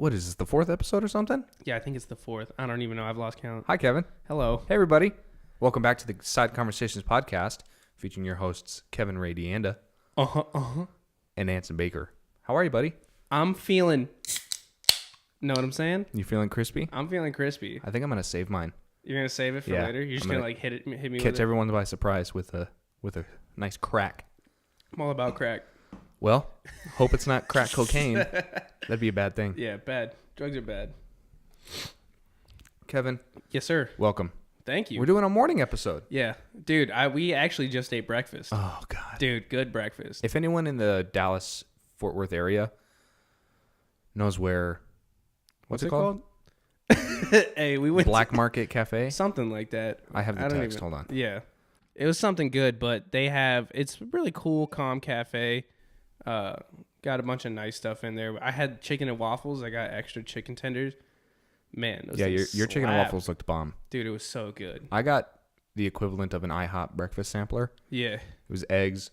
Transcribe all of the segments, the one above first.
what is this, the 4th episode or something? Yeah, I think it's the 4th. I don't even know. I've lost count. Hi, Kevin. Hello. Hey, everybody. Welcome back to the Side Conversations podcast, featuring your hosts, Kevin Ray Deanda and Anson Baker. How are you, buddy? I'm feeling... Know what I'm saying? You feeling crispy? I'm feeling crispy. I think I'm going to save mine. You're going to save it for later? You're just going to like hit me with it? Catch everyone by surprise with a nice crack. I'm all about crack. Well, hope it's not crack cocaine. That'd be a bad thing. Yeah, bad. Drugs are bad. Kevin. Yes, sir. Welcome. Thank you. We're doing a morning episode. Yeah. Dude, we actually just ate breakfast. Oh, God. Dude, good breakfast. If anyone in the Dallas-Fort Worth area knows where... What's it called? Hey, we went Black Market Cafe? Something like that. I have the text. Hold on. Yeah. It was something good, but it's really cool, calm cafe. Got a bunch of nice stuff in there. I had chicken and waffles. I got extra chicken tenders. Man, those things your chicken and waffles looked bomb. Dude, it was so good. I got the equivalent of an IHOP breakfast sampler. Yeah. It was eggs,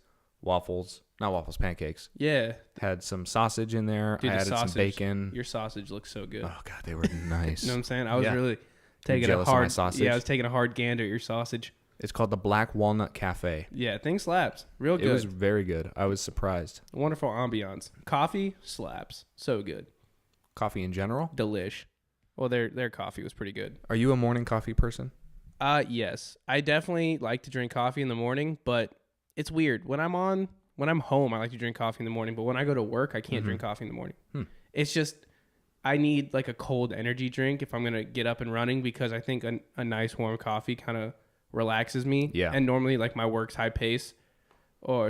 pancakes. Yeah. Had some sausage in there. Dude, I added some bacon. Your sausage looks so good. Oh, God, they were nice. You know what I'm saying? I was really taking a hard sausage. Yeah, I was taking a hard gander at your sausage. It's called the Black Walnut Cafe. Yeah, thing slaps. Real good. It was very good. I was surprised. Wonderful ambiance. Coffee slaps. So good. Coffee in general? Delish. Well, their coffee was pretty good. Are you a morning coffee person? Yes. I definitely like to drink coffee in the morning, but it's weird. When I'm home, I like to drink coffee in the morning, but when I go to work, I can't drink coffee in the morning. It's just I need like a cold energy drink if I'm going to get up and running, because I think a nice warm coffee kind of relaxes me. Yeah. And normally like my work's high pace, So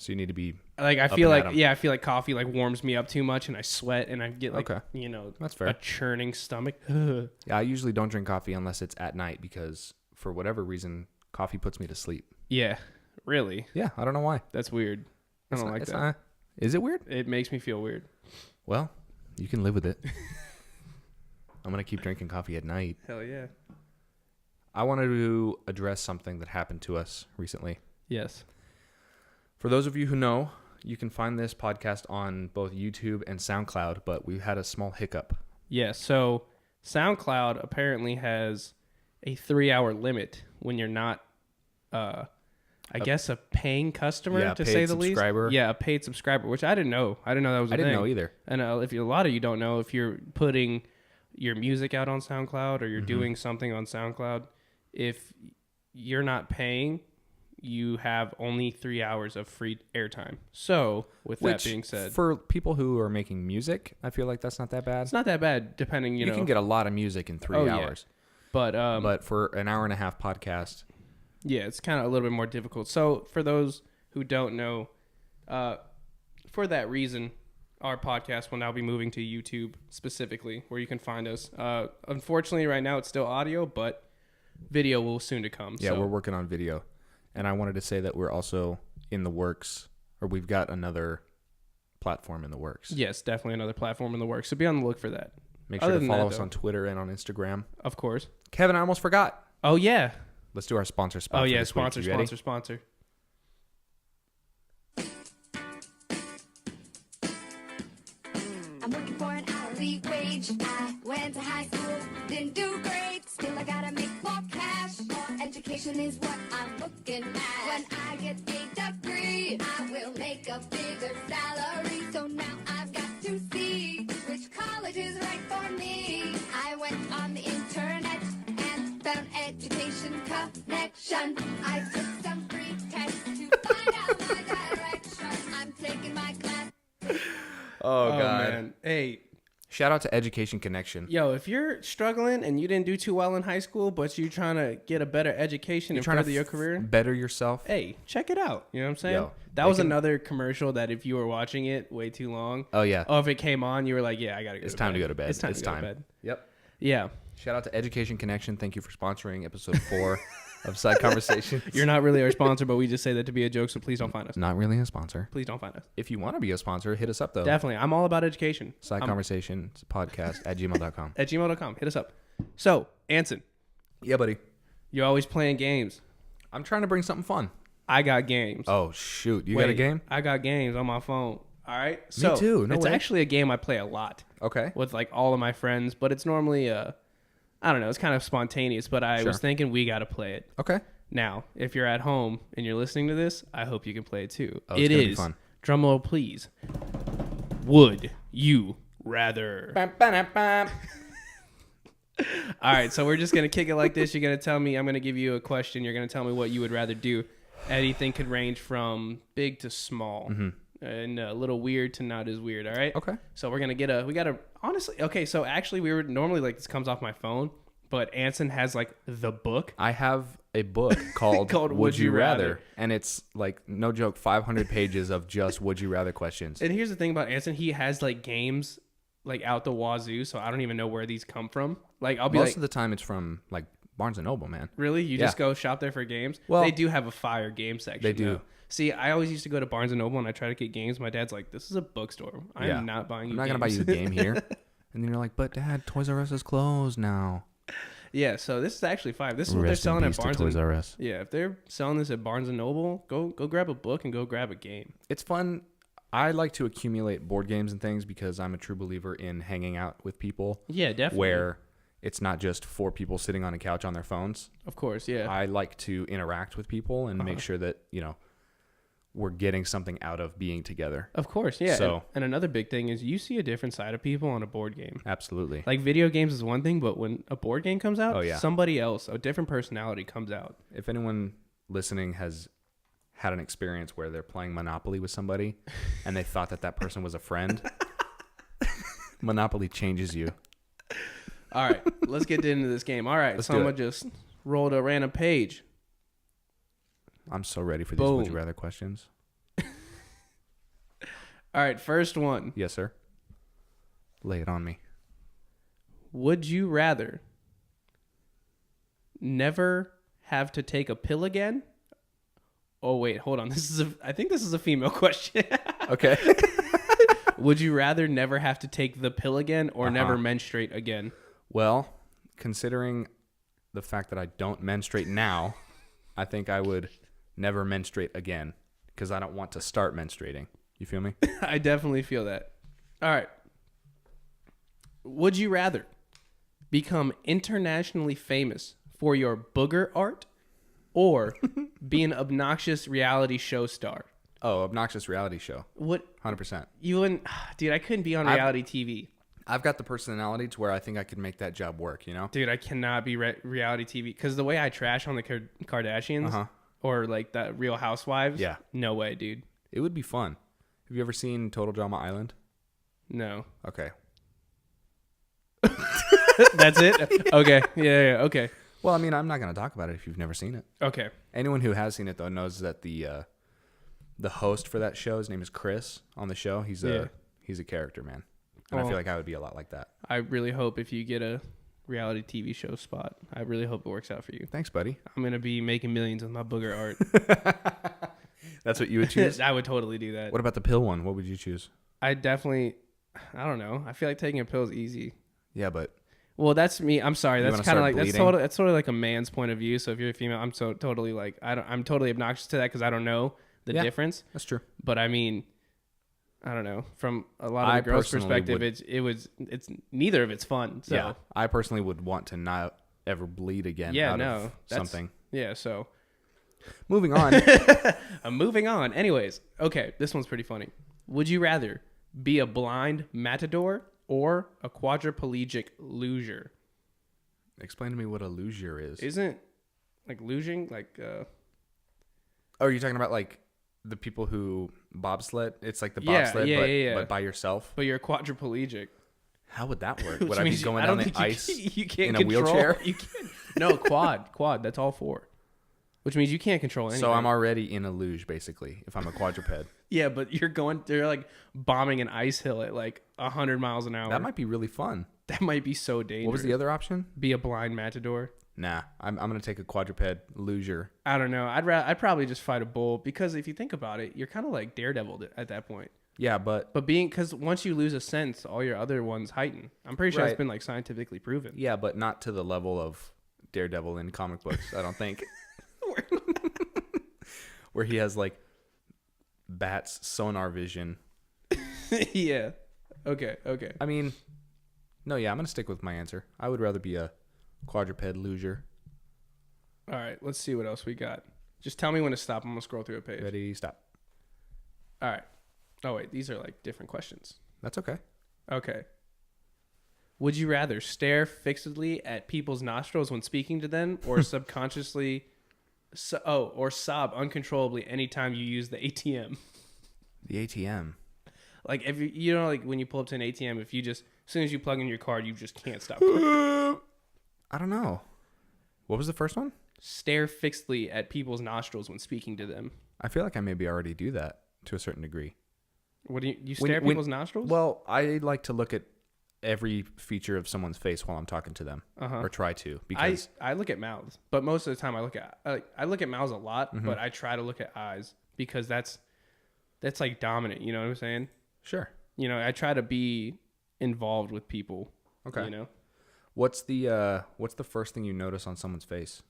you need to be like, I feel like coffee like warms me up too much and I sweat and I get like, that's fair. A churning stomach. Yeah, I usually don't drink coffee unless it's at night, because for whatever reason, coffee puts me to sleep. Yeah. Really? Yeah, I don't know why. That's weird. I don't like that. Is it weird? It makes me feel weird. Well, you can live with it. I'm going to keep drinking coffee at night. Hell yeah. I wanted to address something that happened to us recently. Yes. For those of you who know, you can find this podcast on both YouTube and SoundCloud, but we had a small hiccup. Yeah, so SoundCloud apparently has a 3-hour limit when you're not, I guess, a paying customer, to say the least. Yeah, a paid subscriber, which I didn't know. I didn't know that was a thing. I didn't know either. And a lot of you don't know, if you're putting your music out on SoundCloud or you're doing something on SoundCloud, if you're not paying, you have only 3 hours of free airtime. So, that being said, for people who are making music, I feel like that's not that bad. It's not that bad, depending, you know. You can get a lot of music in 3 hours. Yeah. But for an hour and a half podcast, yeah, it's kind of a little bit more difficult. So, for those who don't know, for that reason, our podcast will now be moving to YouTube specifically, where you can find us. Unfortunately, right now it's still audio, but video will soon to come. Yeah, we're working on video. And I wanted to say that we're also in the works, or we've got another platform in the works. Yes, definitely another platform in the works. So be on the look for that. Make sure to follow us on Twitter and on Instagram. Of course. Kevin, I almost forgot. Oh, yeah. Let's do our sponsor spot. Oh, yeah, sponsor. I'm looking for an hourly wage. I went to high school, didn't do great. Still, I gotta make more cash. More education is what I'm looking at. When I get a degree, I will make a bigger salary. So now I've got to see which college is right for me. I went on the internet and found Education Connection. I took some free tests to find out my direction. I'm taking my class. Oh, God. Man. Hey. Shout out to Education Connection. Yo, if you're struggling and you didn't do too well in high school, but you're trying to get a better education and further your career, better yourself. Hey, check it out. You know what I'm saying? That was another commercial that if you were watching it way too long, if it came on, you were like, yeah, I got to go to bed. It's time to go to bed. It's time to go to bed. Yep. Yeah. Shout out to Education Connection. Thank you for sponsoring episode 4 of Side Conversations. You're not really our sponsor, but we just say that to be a joke, so please don't find us. Not really a sponsor. Please don't find us. If you want to be a sponsor, hit us up, though. Definitely. I'm all about education. Side Conversations podcast at gmail.com. At gmail.com. Hit us up. So, Anson. Yeah, buddy. You're always playing games. I'm trying to bring something fun. I got games. Oh, shoot. You got a game? I got games on my phone. All right. So too. No it's way. actually a game I play a lot Okay. with like all of my friends, but it's normally I don't know, it's kind of spontaneous, but I was thinking we got to play it. Okay. Now, if you're at home and you're listening to this, I hope you can play it too. Oh, it's gonna be fun. Drum roll, please. Would you rather? All right, so we're just going to kick it like this. You're going to tell me, I'm going to give you a question. You're going to tell me what you would rather do. Anything could range from big to small and a little weird to not as weird. All right. Okay. So we're going to honestly, okay. So actually we were normally like, this comes off my phone, but Anson has like the book. I have a book called Would You Rather? And it's like, no joke, 500 pages of just Would You Rather questions. And here's the thing about Anson. He has like games like out the wazoo. So I don't even know where these come from. Like I'll be Most of the time it's from like Barnes & Noble, man. Really? You just go shop there for games? Well, they do have a fire game section. They do. Though. See, I always used to go to Barnes & Noble and I try to get games. My dad's like, this is a bookstore. I'm not buying you games. I'm not going to buy you a game here. And then you're like, but Dad, Toys R Us is closed now. Yeah, so this is actually fine. This is what they're selling at Barnes. Toys R Us. Yeah, if they're selling this at Barnes & Noble, go grab a book and go grab a game. It's fun. I like to accumulate board games and things because I'm a true believer in hanging out with people. Yeah, definitely. Where it's not just 4 people sitting on a couch on their phones. Of course, yeah. I like to interact with people and make sure that, we're getting something out of being together. Of course, yeah. So, and another big thing is you see a different side of people on a board game. Absolutely. Like video games is one thing, but when a board game comes out, oh, yeah. somebody else, a different personality comes out. If anyone listening has had an experience where they're playing Monopoly with somebody and they thought that person was a friend, Monopoly changes you. All right, let's get into this game. All right, so I'm going to just roll to a random page. I'm so ready for these Would You Rather questions. All right, first one. Yes, sir. Lay it on me. Would you rather never have to take a pill again? Oh, wait, hold on. I think this is a female question. Okay. Would you rather never have to take the pill again or never menstruate again? Well, considering the fact that I don't menstruate now, I think I would never menstruate again because I don't want to start menstruating. You feel me? I definitely feel that. All right. Would you rather become internationally famous for your booger art or be an obnoxious reality show star? Oh, obnoxious reality show. What? 100%. You wouldn't... Dude, I couldn't be on reality TV. I've got the personality to where I think I could make that job work, Dude, I cannot be reality TV because the way I trash on the Kardashians or like the Real Housewives, no way, dude. It would be fun. Have you ever seen Total Drama Island? No. Okay. That's it? Okay. Yeah, okay. Well, I mean, I'm not going to talk about it if you've never seen it. Okay. Anyone who has seen it, though, knows that the host for that show, his name is Chris on the show. He's a character, man. And I feel like I would be a lot like that. I really hope if you get a reality TV show spot, I really hope it works out for you. Thanks, buddy. I'm going to be making millions with my booger art. That's what you would choose? I would totally do that. What about the pill one? What would you choose? I don't know. I feel like taking a pill is easy. Yeah, but... Well, that's me. I'm sorry. That's kind of like bleeding? that's sort of like a man's point of view. So if you're a female, I'm so totally like I'm totally obnoxious to that because I don't know the difference. That's true. But I mean, I don't know. From a lot of the girls' perspective, it's neither of it's fun. So yeah, I personally would want to not ever bleed again. Of something. Yeah. So moving on. I'm moving on. Anyways, okay, this one's pretty funny. Would you rather be a blind matador or a quadriplegic loser? Explain to me what a loser is. Isn't like losing like Oh, are you talking about like the people who bobsled? It's like the bobsled, but by yourself. But you're quadriplegic. How would that work? Would I be going down the ice you can't in control, a wheelchair? You can't, no, quad. That's all 4. Which means you can't control anything. So I'm already in a luge, basically, if I'm a quadruped. Yeah, but they're like bombing an ice hill at like 100 miles an hour. That might be really fun. That might be so dangerous. What was the other option? Be a blind matador. Nah, I'm going to take a quadruped loser. I don't know. I'd probably just fight a bull because if you think about it, you're kind of like Daredevil at that point. Yeah, but because once you lose a sense, all your other ones heighten. I'm pretty sure it's been like scientifically proven. Yeah, but not to the level of Daredevil in comic books, I don't think. Where he has like Bat's sonar vision Yeah. Okay. I mean, no, yeah, I'm going to stick with my answer. I would rather be a quadruped loser. All right. Let's see what else we got. Just tell me when to stop. I'm going to scroll through a page. Ready, stop. All right. Oh, wait. These are like different questions. That's okay. Okay. Would you rather stare fixedly at people's nostrils when speaking to them or subconsciously or sob uncontrollably anytime you use the ATM? The ATM. Like if you know, like when you pull up to an ATM, if you just as soon as you plug in your card, you just can't stop. I don't know. What was the first one? Stare fixedly at people's nostrils when speaking to them. I feel like I maybe already do that to a certain degree. What do you stare at people's nostrils? Well, I like to look at every feature of someone's face while I'm talking to them, or try to, because I look at mouths, but most of the time I look at mouths a lot, but I try to look at eyes because that's like dominant. You know what I'm saying? Sure. You know, I try to be involved with people. Okay. You know, what's the first thing you notice on someone's face?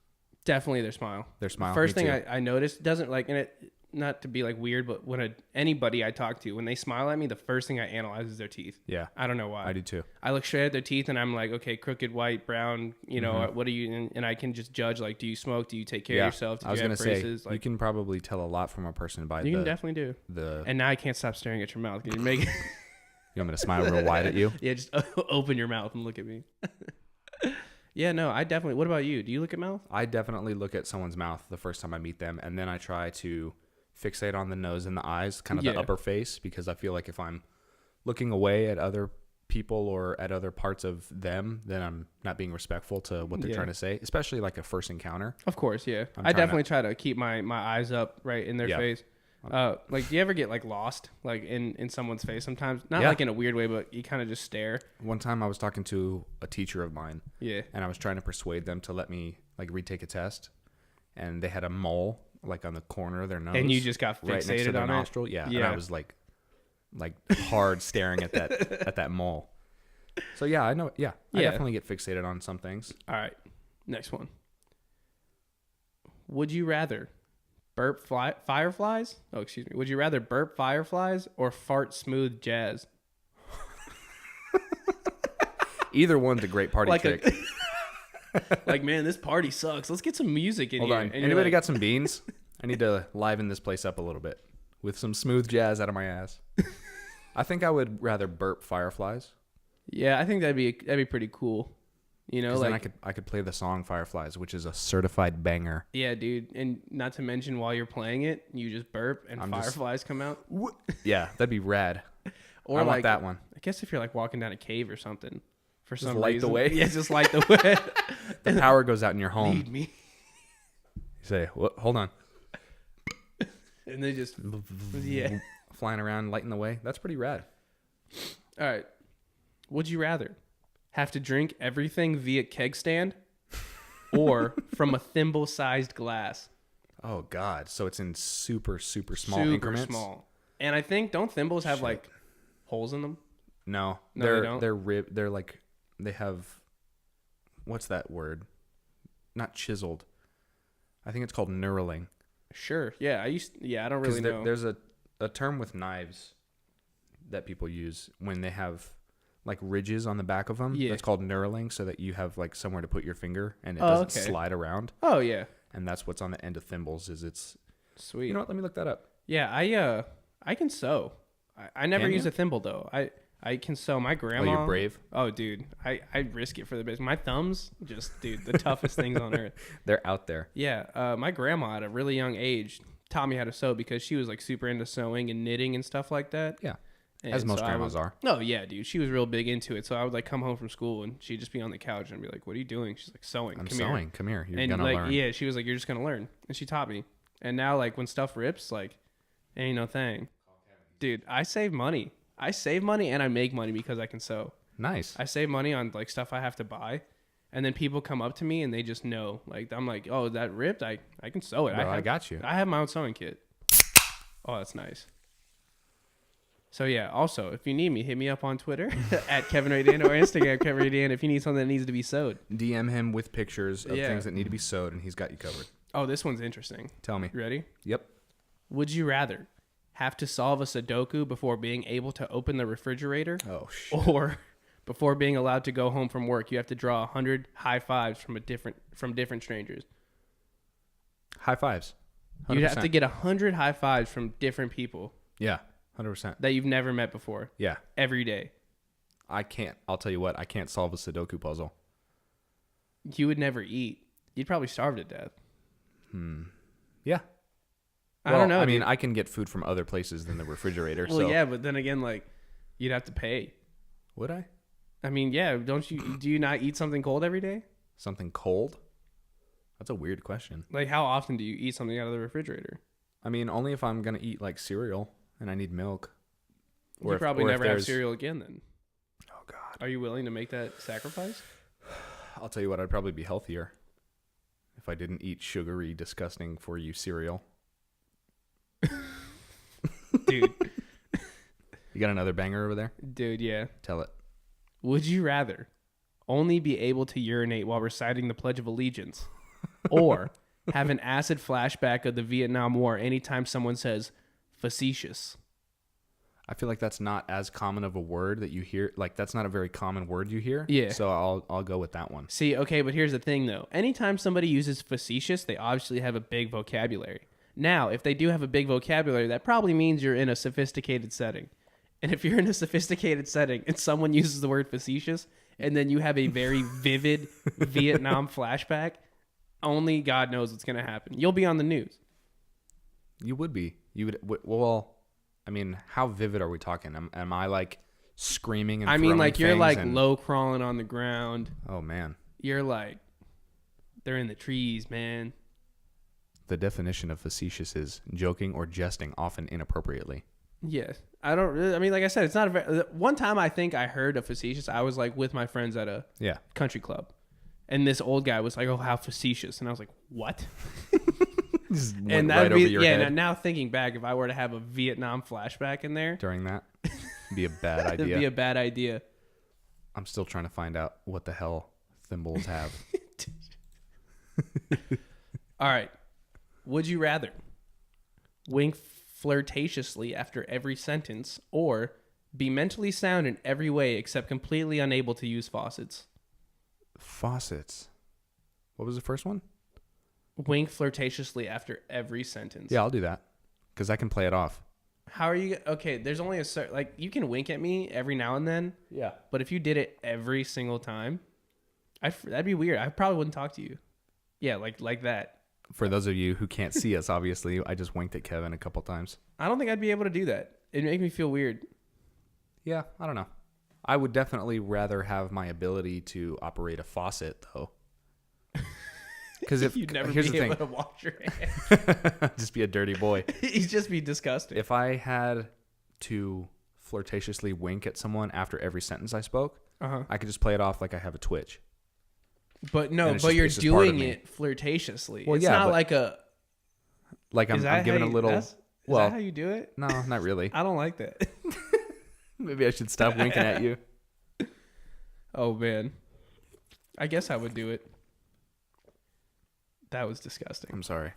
definitely their smile. Their smile. First Me thing too. I noticed doesn't like, and it not to be like weird, but when anybody I talk to, when they smile at me, the first thing I analyze is their teeth. Yeah. I don't know why. I do too. I look straight at their teeth and I'm like, okay, crooked, white, brown, you know, what are you, and I can just judge, like, do you smoke? Do you take care of yourself? I was going to say, braces? you can probably tell a lot from a person by you can definitely do. the. And now I can't stop staring at your mouth. Can you make You want me to smile real wide at you? Yeah, just open your mouth and look at me. Yeah, no, I definitely. What about you? Do you look at mouth? I definitely look at someone's mouth the first time I meet them, and then I try to fixate on the nose and the eyes, kind of the upper face, because I feel like if I'm looking away at other people or at other parts of them, then I'm not being respectful to what they're trying to say, especially like a first encounter. Of course, yeah. I definitely try to keep my eyes up right in their face. Like, do you ever get like lost like in someone's face sometimes? Not like in a weird way, but you kind of just stare. One time I was talking to a teacher of mine, and I was trying to persuade them to let me like retake a test, and they had a mole like on the corner of their nose, and you just got fixated right next to their on nostril. it. Yeah, and I was like hard staring at that mole. So yeah, I know. Yeah, I definitely get fixated on some things. All right, next one. Would you rather burp fireflies? Oh, excuse me. Would you rather burp fireflies or fart smooth jazz? Either one's a great party trick. Like, man, this party sucks. Let's get some music in Hold here. on. And Anybody got some beans? I need to liven this place up a little bit with some smooth jazz out of my ass. I think I would rather burp fireflies. Yeah, I think that'd be pretty cool. You know, like then I could play the song Fireflies, which is a certified banger. Yeah, dude, and not to mention while you're playing it, you just burp and fireflies come out. Yeah, that'd be rad. Or I like want that one. I guess if you're like walking down a cave or something, for Just some light reason. the way. Yeah, just light the way. The power goes out in your home. Lead me. You say, hold on. And they just Flying around, lighting the way. That's pretty rad. All right. Would you rather have to drink everything via keg stand or from a thimble-sized glass? Oh, God. So it's in super, super small Super increments? small. And I think, don't thimbles have like holes in them? No, they don't? They're like, they have, what's that word? Not chiseled. I think it's called knurling. Sure. Yeah, I don't really know. There's a term with knives that people use when they have like ridges on the back of them. Yeah. That's called knurling, so that you have like somewhere to put your finger and it doesn't slide around. Oh, yeah. And that's what's on the end of thimbles. It's sweet. You know what? Let me look that up. Yeah, I can sew. I never Can use you? a thimble though. I can sew. My grandma. Oh, you're brave. Oh, dude, I risk it for the business. My thumbs, just dude, the toughest things on earth. They're out there. Yeah, my grandma at a really young age taught me how to sew because she was like super into sewing and knitting and stuff like that. Yeah. And As most so grandmas are. Oh yeah, dude. She was real big into it. So I would like come home from school and she'd just be on the couch and I'd be like, "What are you doing?" She's like, "Sewing." I'm Come sewing. Here. Come here. You're And gonna like, learn. yeah, she was like, "You're just gonna learn," and she taught me. And now like when stuff rips, like, ain't no thing. Dude, I save money. I save money and I make money because I can sew. Nice. I save money on like stuff I have to buy. And then people come up to me and they just know. Like, I'm like, "Oh, that ripped? I can sew it." Bro, I got you. I have my own sewing kit. Oh, that's nice. So yeah, also, if you need me, hit me up on Twitter at Kevin Ray Dan or Instagram Kevin Ray Dan if you need something that needs to be sewed. DM him with pictures of things that need to be sewed, and he's got you covered. Oh, this one's interesting. Tell me. You ready? Yep. Would you rather have to solve a Sudoku before being able to open the refrigerator. Oh, shit. Or before being allowed to go home from work, you have to draw 100 high fives from different strangers. High fives. 100%. You'd have to get 100 high fives from different people. Yeah, 100%. That you've never met before. Yeah. Every day. I can't. I'll tell you what. I can't solve a Sudoku puzzle. You would never eat. You'd probably starve to death. Yeah. I don't know. I mean, I can get food from other places than the refrigerator. Well, yeah, but then again, like, you'd have to pay. Would I? I mean, yeah. Do you not eat something cold every day? Something cold? That's a weird question. Like, how often do you eat something out of the refrigerator? I mean, only if I'm gonna eat like cereal and I need milk. You probably never have cereal again then. Oh God. Are you willing to make that sacrifice? I'll tell you what. I'd probably be healthier if I didn't eat sugary, disgusting for you cereal. Dude. You got another banger over there? Dude, yeah. Tell it. Would you rather only be able to urinate while reciting the Pledge of Allegiance or have an acid flashback of the Vietnam War anytime someone says facetious? I feel like that's not as common of a word that you hear. Like, that's not a very common word you hear. Yeah. So I'll go with that one. See, okay, but here's the thing, though. Anytime somebody uses facetious, they obviously have a big vocabulary. Now, if they do have a big vocabulary, that probably means you're in a sophisticated setting. And if you're in a sophisticated setting and someone uses the word facetious and then you have a very vivid Vietnam flashback, only God knows what's going to happen. You'll be on the news. You would be. You would. Well, I mean, how vivid are we talking? Am I like screaming and throwing like you're things like and... low crawling on the ground. Oh, man. You're like, they're in the trees, man. The definition of facetious is joking or jesting, often inappropriately. Yes. I mean, like I said, it's not a very... One time I think I heard a facetious. I was like with my friends at a country club. And this old guy was like, oh, how facetious. And I was like, what? And that right over your head. And now thinking back, if I were to have a Vietnam flashback in there... During that? It'd be a bad idea. It'd be a bad idea. I'm still trying to find out what the hell thimbles have. All right. Would you rather wink flirtatiously after every sentence or be mentally sound in every way except completely unable to use faucets? Faucets. What was the first one? Wink flirtatiously after every sentence. Yeah, I'll do that because I can play it off. How are you? Okay, there's only a certain... Like, you can wink at me every now and then. Yeah. But if you did it every single time, that'd be weird. I probably wouldn't talk to you. Yeah, like that. For those of you who can't see us, obviously, I just winked at Kevin a couple times. I don't think I'd be able to do that. It'd make me feel weird. Yeah, I don't know. I would definitely rather have my ability to operate a faucet, though. Because if you'd never here's be the able thing. to wash your hands. Just be a dirty boy. He'd just be disgusting. If I had to flirtatiously wink at someone after every sentence I spoke, I could just play it off like I have a twitch. But no, but but you're it's just part of doing me. it flirtatiously. Well, it's yeah, not but- like a... Like I'm giving a little. Is that how you do it? No, not really. I don't like that. Maybe I should stop winking at you. Oh, man. I guess I would do it. That was disgusting. I'm sorry.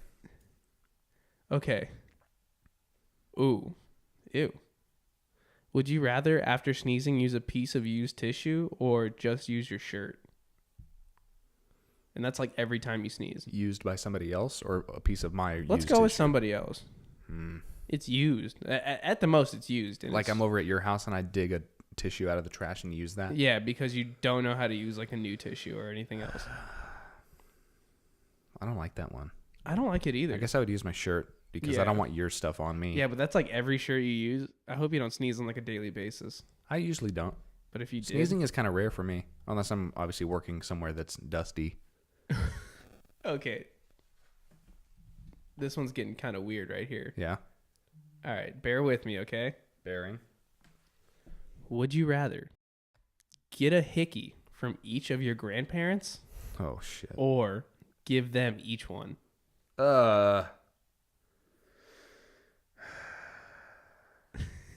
Okay. Ooh. Ew. Would you rather, after sneezing, use a piece of used tissue or just use your shirt? And that's like every time you sneeze. Used by somebody else or a piece of my Let's used go with tissue? somebody else. It's used. At the most, it's used. And Like I'm over at your house and I dig a tissue out of the trash and use that? Yeah, because you don't know how to use like a new tissue or anything else. I don't like that one. I don't like it either. I guess I would use my shirt because I don't want your stuff on me. Yeah, but that's like every shirt you use. I hope you don't sneeze on like a daily basis. I usually don't. But if you did... Sneezing is kind of rare for me, unless I'm obviously working somewhere that's dusty. Okay. This one's getting kind of weird right here. Yeah. All right, bear with me, okay? Bearing. Would you rather get a hickey from each of your grandparents Oh, shit. or give them each one?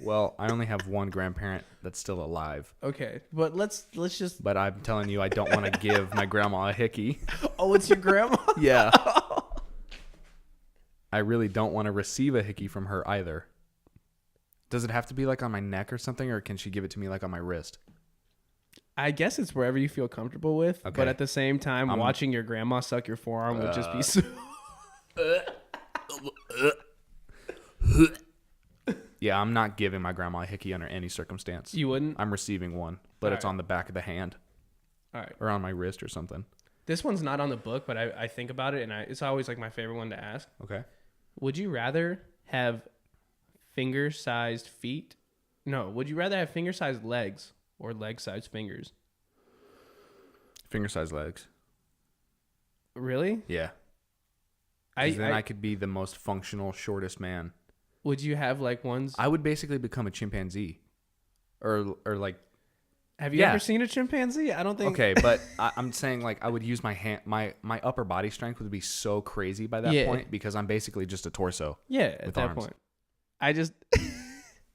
Well, I only have one grandparent that's still alive. Okay, but let's just... But I'm telling you, I don't want to give my grandma a hickey. Oh, it's your grandma? Yeah. I really don't want to receive a hickey from her either. Does it have to be like on my neck or something, or can she give it to me like on my wrist? I guess it's wherever you feel comfortable with. Okay. But at the same time, watching your grandma suck your forearm would just be so... Yeah, I'm not giving my grandma a hickey under any circumstance. You wouldn't? I'm receiving one, but it's on the back of the hand. All right. Or on my wrist or something. This one's not on the book, but I think about it, and it's always like my favorite one to ask. Okay. Would you rather have finger-sized feet? No. Would you rather have finger-sized legs or leg-sized fingers? Finger-sized legs. Really? Yeah. Then I could be the most functional, shortest man. Would you have like ones? I would basically become a chimpanzee. Or like... Have you ever seen a chimpanzee? I don't think... Okay, but I'm saying like I would use my hand... My upper body strength would be so crazy by that point because I'm basically just a torso. Yeah, at that point. I just...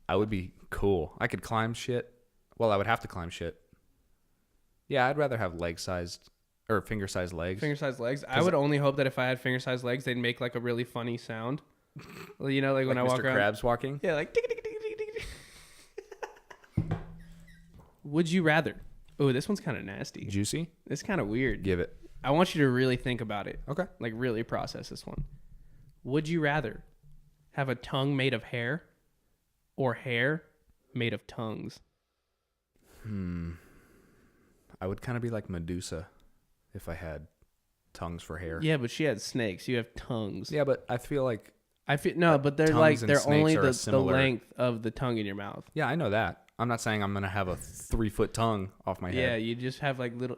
I would be cool. I could climb shit. Well, I would have to climb shit. Yeah, I'd rather have leg-sized... Or finger-sized legs. Finger-sized legs. I would only hope that if I had finger-sized legs, they'd make like a really funny sound. You know, like when I walk around. Mr. Krabs walking? Yeah, like... Would you rather? Oh, this one's kind of nasty. Juicy? It's kind of weird. Give it. I want you to really think about it. Okay. Like really process this one. Would you rather have a tongue made of hair or hair made of tongues? I would kind of be like Medusa if I had tongues for hair. Yeah, but she had snakes. You have tongues. Yeah, but I feel like... but they're like, they're only the length of the tongue in your mouth. Yeah, I know that. I'm not saying I'm going to have a 3-foot tongue off my head. Yeah, you just have like little...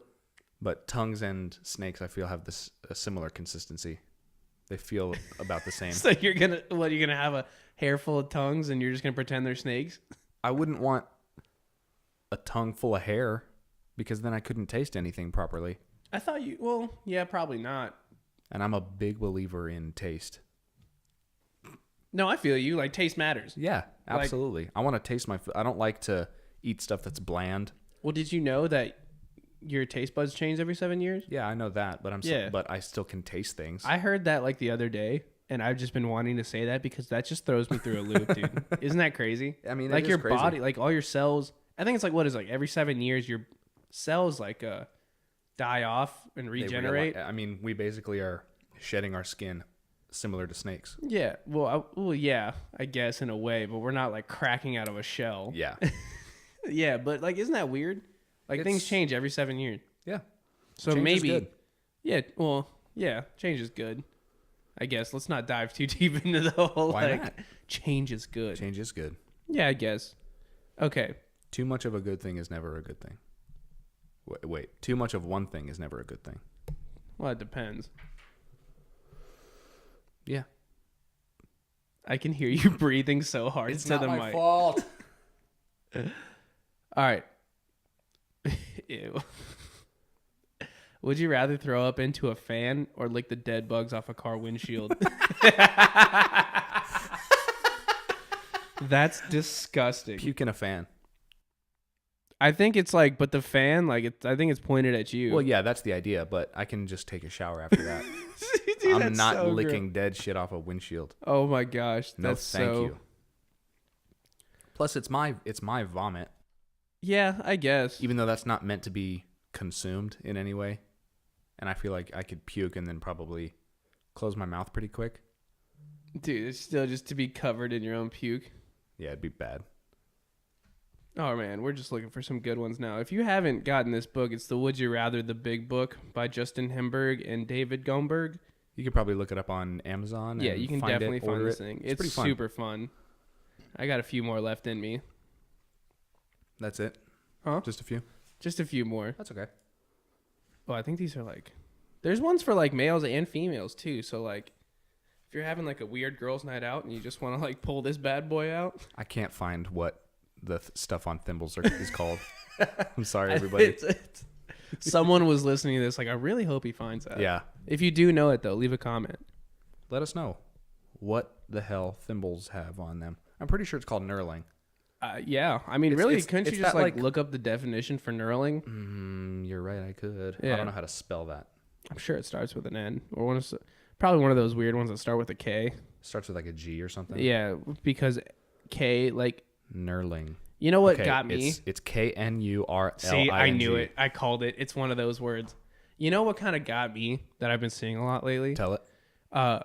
But tongues and snakes, I feel, have a similar consistency. They feel about the same. So you're going to have a hair full of tongues and you're just going to pretend they're snakes? I wouldn't want a tongue full of hair because then I couldn't taste anything properly. I thought yeah, probably not. And I'm a big believer in taste. No, I feel you. Like, taste matters. Yeah, absolutely. I want to taste my food. I don't like to eat stuff that's bland. Well, did you know that your taste buds change every 7 years? Yeah, I know that, but but I still can taste things. I heard that like the other day, and I've just been wanting to say that because that just throws me through a loop, dude. Isn't that crazy? I mean, like it is your crazy. body, like all your cells. I think it's like every 7 years your cells like die off and regenerate. I mean, we basically are shedding our skin. Similar to snakes. Yeah. Well, yeah, I guess in a way, but we're not like cracking out of a shell. Yeah. Yeah, but like, isn't that weird? Like things change every 7 years. Yeah. So change maybe. is good. Yeah. Well, yeah, change is good. I guess let's not dive too deep into the whole Why not? Change is good. Change is good. Yeah, I guess. Okay. Too much of a good thing is never a good thing. Wait. Too much of one thing is never a good thing. Well, it depends. Yeah. I can hear you breathing so hard It's to not the my mic. fault. All right. Ew. Would you rather throw up into a fan or lick the dead bugs off a car windshield? That's disgusting. Puke in a fan. I think it's like, but the fan, like, I think it's pointed at you. Well, yeah, that's the idea, but I can just take a shower after that. Dude, I'm not so licking dead shit off a windshield. Oh my gosh, No, thank you. Plus, it's my vomit. Yeah, I guess. Even though that's not meant to be consumed in any way, and I feel like I could puke and then probably close my mouth pretty quick. Dude, it's still just to be covered in your own puke. Yeah, it'd be bad. Oh man, we're just looking for some good ones now. If you haven't gotten this book, it's the Would You Rather, the Big Book by Justin Hemberg and David Gomberg. You could probably look it up on Amazon. Yeah, you can definitely find this thing. It's pretty fun. super fun. I got a few more left in me. That's it? Huh? Just a few? Just a few more. That's okay. Oh, I think these are like... There's ones for like males and females too. So like, if you're having like a weird girls' night out and you just want to like pull this bad boy out. I can't find what the stuff on thimbles is called. I'm sorry, everybody. Someone was listening to this. Like, I really hope he finds that. Yeah. If you do know it, though, leave a comment. Let us know what the hell thimbles have on them. I'm pretty sure it's called knurling. Yeah. I mean, couldn't you just that, like look up the definition for knurling? You're right. I could. Yeah. I don't know how to spell that. I'm sure it starts with an N or probably one of those weird ones that start with a K. Starts with like a G or something. Yeah, because K, like Knurling. You know what got me? It's Knurling. See, I knew it. I called it. It's one of those words. You know what kind of got me that I've been seeing a lot lately? Tell it.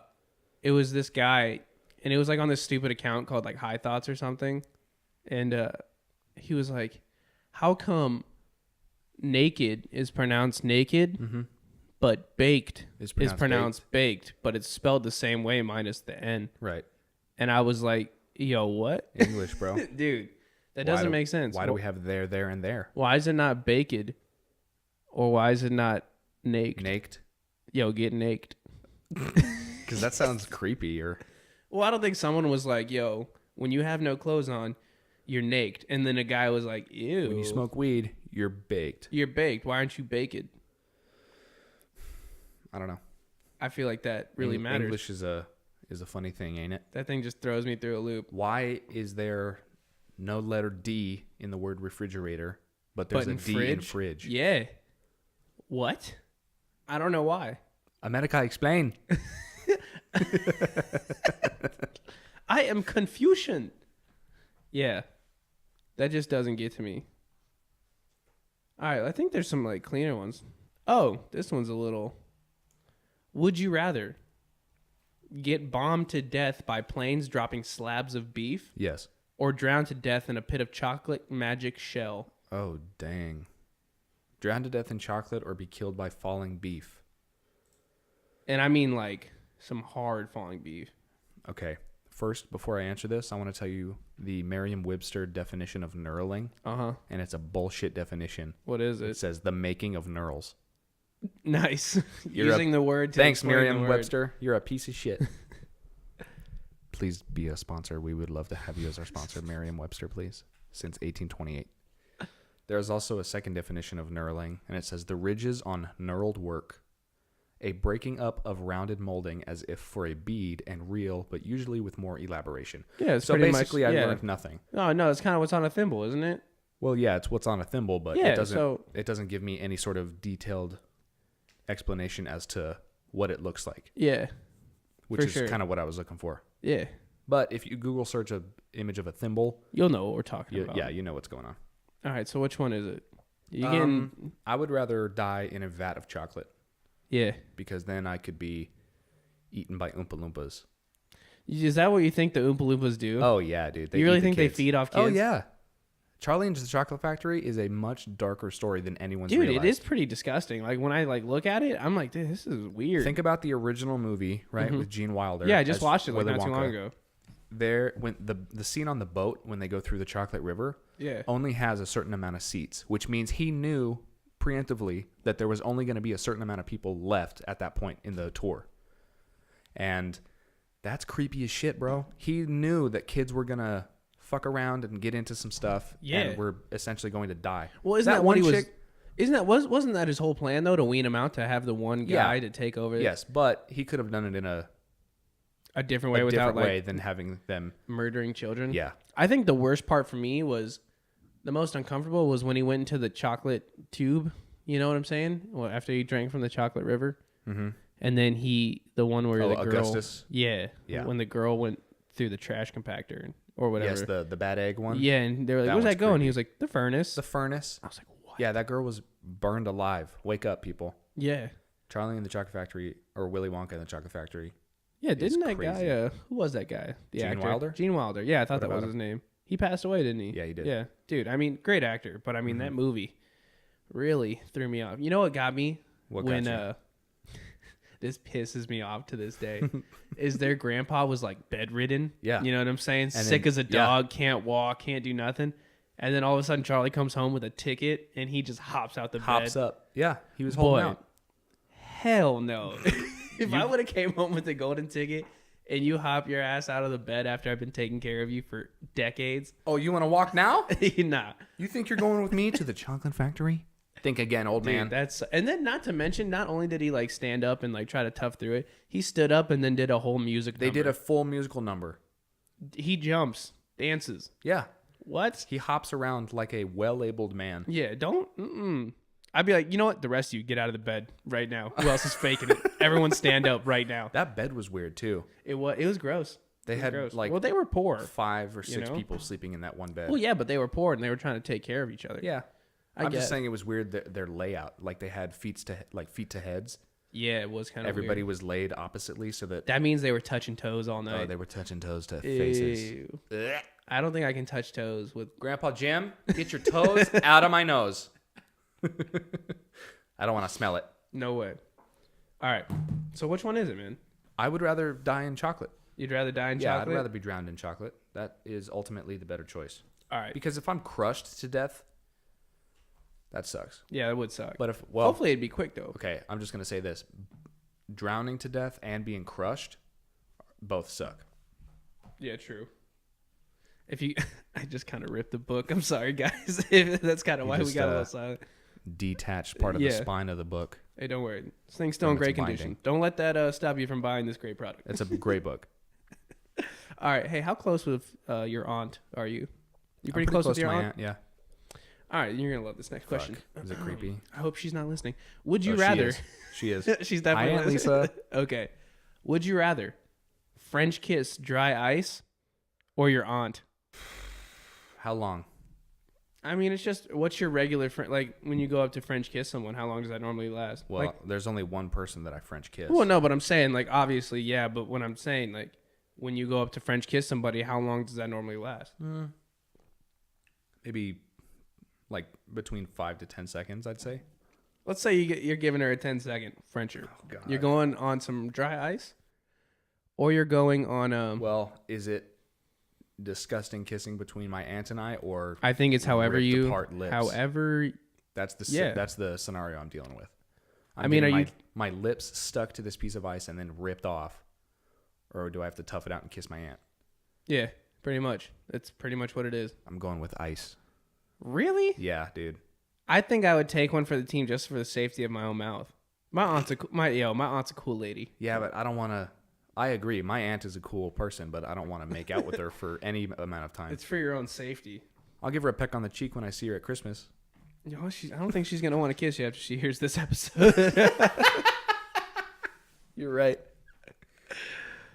It was this guy, and it was like on this stupid account called like High Thoughts or something, and he was like, "How come naked is pronounced naked, but baked is pronounced baked, but it's spelled the same way minus the N?" Right. And I was like, "Yo, what?" English, bro. Dude, that doesn't make sense. Why do we have there, and there? Why is it not baked, or why is it not naked? Naked. Yo, get naked. Because that sounds creepy. Or well, I don't think someone was like, "Yo, when you have no clothes on, you're naked," and then a guy was like, "Ew, when you smoke weed, you're baked. You're baked. Why aren't you baked?" I don't know. I feel like that really matters. English is a funny thing, ain't it? That thing just throws me through a loop. Why is there no letter D in the word refrigerator, but there's a D in fridge? Yeah. What? I don't know why. America, explain. I am Confucian. Yeah. That just doesn't get to me. All right, I think there's some like cleaner ones. Oh, this one's a little. Would you rather get bombed to death by planes dropping slabs of beef? Yes. Or drown to death in a pit of chocolate magic shell? Oh, dang. Drown to death in chocolate or be killed by falling beef? And I mean like some hard falling beef. Okay. First, before I answer this, I want to tell you the Merriam-Webster definition of knurling. Uh-huh. And it's a bullshit definition. What is it? It says the making of knurls. Nice. Using the word to thanks, Merriam-Webster. You're a piece of shit. Please be a sponsor. We would love to have you as our sponsor, Merriam-Webster, please. Since 1828. There is also a second definition of knurling, and it says the ridges on knurled work. A breaking up of rounded molding as if for a bead and real, but usually with more elaboration. Yeah, it's so pretty basically much, I learned nothing. Oh, no, it's kind of what's on a thimble, isn't it? Well, yeah, it's what's on a thimble, but yeah, it doesn't give me any sort of detailed explanation as to what it looks like. Yeah. Which is kind of what I was looking for. Yeah. But if you Google search an image of a thimble, you'll know what we're talking about. Yeah, you know what's going on. All right, so which one is it? I would rather die in a vat of chocolate. Yeah. Because then I could be eaten by Oompa Loompas. Is that what you think the Oompa Loompas do? Oh, yeah, dude. You really think they feed off kids? Oh, yeah. Charlie and the Chocolate Factory is a much darker story than anyone's realized. Dude, it is pretty disgusting. Like, when I look at it, I'm like, dude, this is weird. Think about the original movie, right, with Gene Wilder. Yeah, I just watched it not too long ago. When the scene on the boat when they go through the Chocolate River only has a certain amount of seats, which means he knew preemptively that there was only going to be a certain amount of people left at that point in the tour. And that's creepy as shit, bro. He knew that kids were going to fuck around and get into some stuff and were essentially going to die. Well, wasn't that his whole plan though, to wean him out, to have the one guy to take over? Yes, but he could have done it in a different way than having them murdering children. Yeah. I think the worst part for me was the most uncomfortable was when he went into the chocolate tube. You know what I'm saying? Well, after he drank from the chocolate river. Mm-hmm. And then the one where the girl. Augustus? Yeah. When the girl went through the trash compactor or whatever. Yes, the bad egg one. Yeah, and they were like, where's that going? He was like, the furnace. The furnace. I was like, what? Yeah, that girl was burned alive. Wake up, people. Yeah. Charlie and the Chocolate Factory, or Willy Wonka and the Chocolate Factory. Yeah, didn't that guy, who was that guy? The Gene actor? Wilder? Gene Wilder. Yeah, I thought that was his name. He passed away, didn't he? Yeah, he did. Yeah. Dude, I mean, great actor, but I mean, that movie really threw me off. You know what got me? What got you? This pisses me off to this day, is their grandpa was like bedridden. Yeah. You know what I'm saying? Sick as a dog, can't walk, can't do nothing. And then all of a sudden, Charlie comes home with a ticket, and he just hops out the bed. Hops up. Yeah, he was holding out. Hell no. If I would have came home with the golden ticket and you hop your ass out of the bed after I've been taking care of you for decades. Oh, you want to walk now? Nah. You think you're going with me to the Chocolate Factory? Think again, old man. And then not to mention, not only did he stand up and try to tough through it, he stood up and then did a whole music number. They did a full musical number. He jumps, dances. Yeah. What? He hops around like a well-abled man. Yeah, I'd be like, you know what? The rest of you, get out of the bed right now. Who else is faking it? Everyone stand up right now. That bed was weird, too. It was gross. They had gross. like well, they were poor. 5 or 6 people sleeping in that one bed. Well, yeah, but they were poor and they were trying to take care of each other. Yeah, I'm just saying it was weird their layout. Like they had feet to heads. Yeah, it was kind of Everybody was laid oppositely, so that means they were touching toes all night. they were touching toes to faces. I don't think I can touch toes with Grandpa Jim. Get your toes out of my nose. I don't want to smell it. No way. All right. So which one is it, man? I would rather die in chocolate. You'd rather die in Yeah, chocolate? I'd rather be drowned in chocolate. That is ultimately the better choice. All right. Because if I'm crushed to death, that sucks. Yeah, it would suck. But hopefully it'd be quick though. Okay, I'm just gonna say this: drowning to death and being crushed, both suck. Yeah, true. If you, I just kind of ripped the book. I'm sorry, guys. That's kind of why we got a little silent. Detached part of the spine of the book. Hey, don't worry. This thing's still in great condition. Don't let that stop you from buying this great product. It's a great book. All right. Hey, how close with your aunt are you? You pretty close with your aunt? Yeah. All right, you're gonna love this next question. Is it creepy? I hope she's not listening. Would you rather? She is. She's definitely Hi, Aunt listening. Lisa. Okay. Would you rather French kiss dry ice or your aunt? How long? I mean, it's just what's your regular like when you go up to French kiss someone? How long does that normally last? Well, like, there's only one person that I French kiss. Well, no, but I'm saying like obviously, yeah. But when I'm saying like when you go up to French kiss somebody, how long does that normally last? Maybe like between 5 to 10 seconds, I'd say. Let's say you're giving her a 10-second Frencher. Oh, God. You're going on some dry ice, or you're going on Well, is it disgusting kissing between my aunt and I, or I think it's however you apart lips? However, that's the scenario I'm dealing with. I mean, are my lips stuck to this piece of ice and then ripped off, or do I have to tough it out and kiss my aunt? Yeah, pretty much. That's pretty much what it is. I'm going with ice. Really? Yeah, dude. I think I would take one for the team just for the safety of my own mouth. My aunt's a cool lady. Yeah, but I don't want to. I agree. My aunt is a cool person, but I don't want to make out with her for any amount of time. It's for your own safety. I'll give her a peck on the cheek when I see her at Christmas. You know, I don't think she's gonna want to kiss you after she hears this episode. You're right.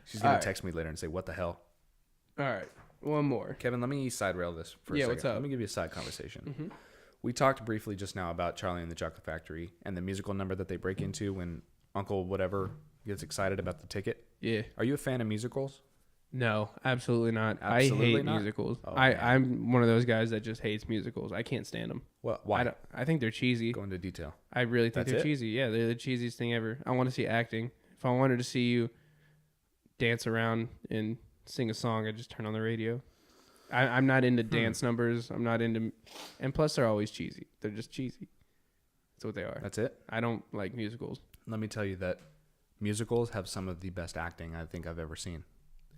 She's gonna text me later and say, "What the hell?" All right, one more. Kevin, let me side rail this for a second. What's up? Let me give you a side conversation. We talked briefly just now about Charlie and the Chocolate Factory and the musical number that they break into when Uncle whatever gets excited about the ticket. Yeah. Are you a fan of musicals? No, absolutely not. Absolutely I hate not? musicals. Oh, I'm one of those guys that just hates musicals. I can't stand them. Well, why? I think they're cheesy. Go into detail. I really think That's they're it? cheesy. Yeah, they're the cheesiest thing ever. I want to see acting. If I wanted to see you dance around and sing a song, I'd just turn on the radio. I'm not into dance numbers. I'm not into... And plus, they're always cheesy. They're just cheesy. That's what they are. That's it? I don't like musicals. Let me tell you that musicals have some of the best acting I think I've ever seen.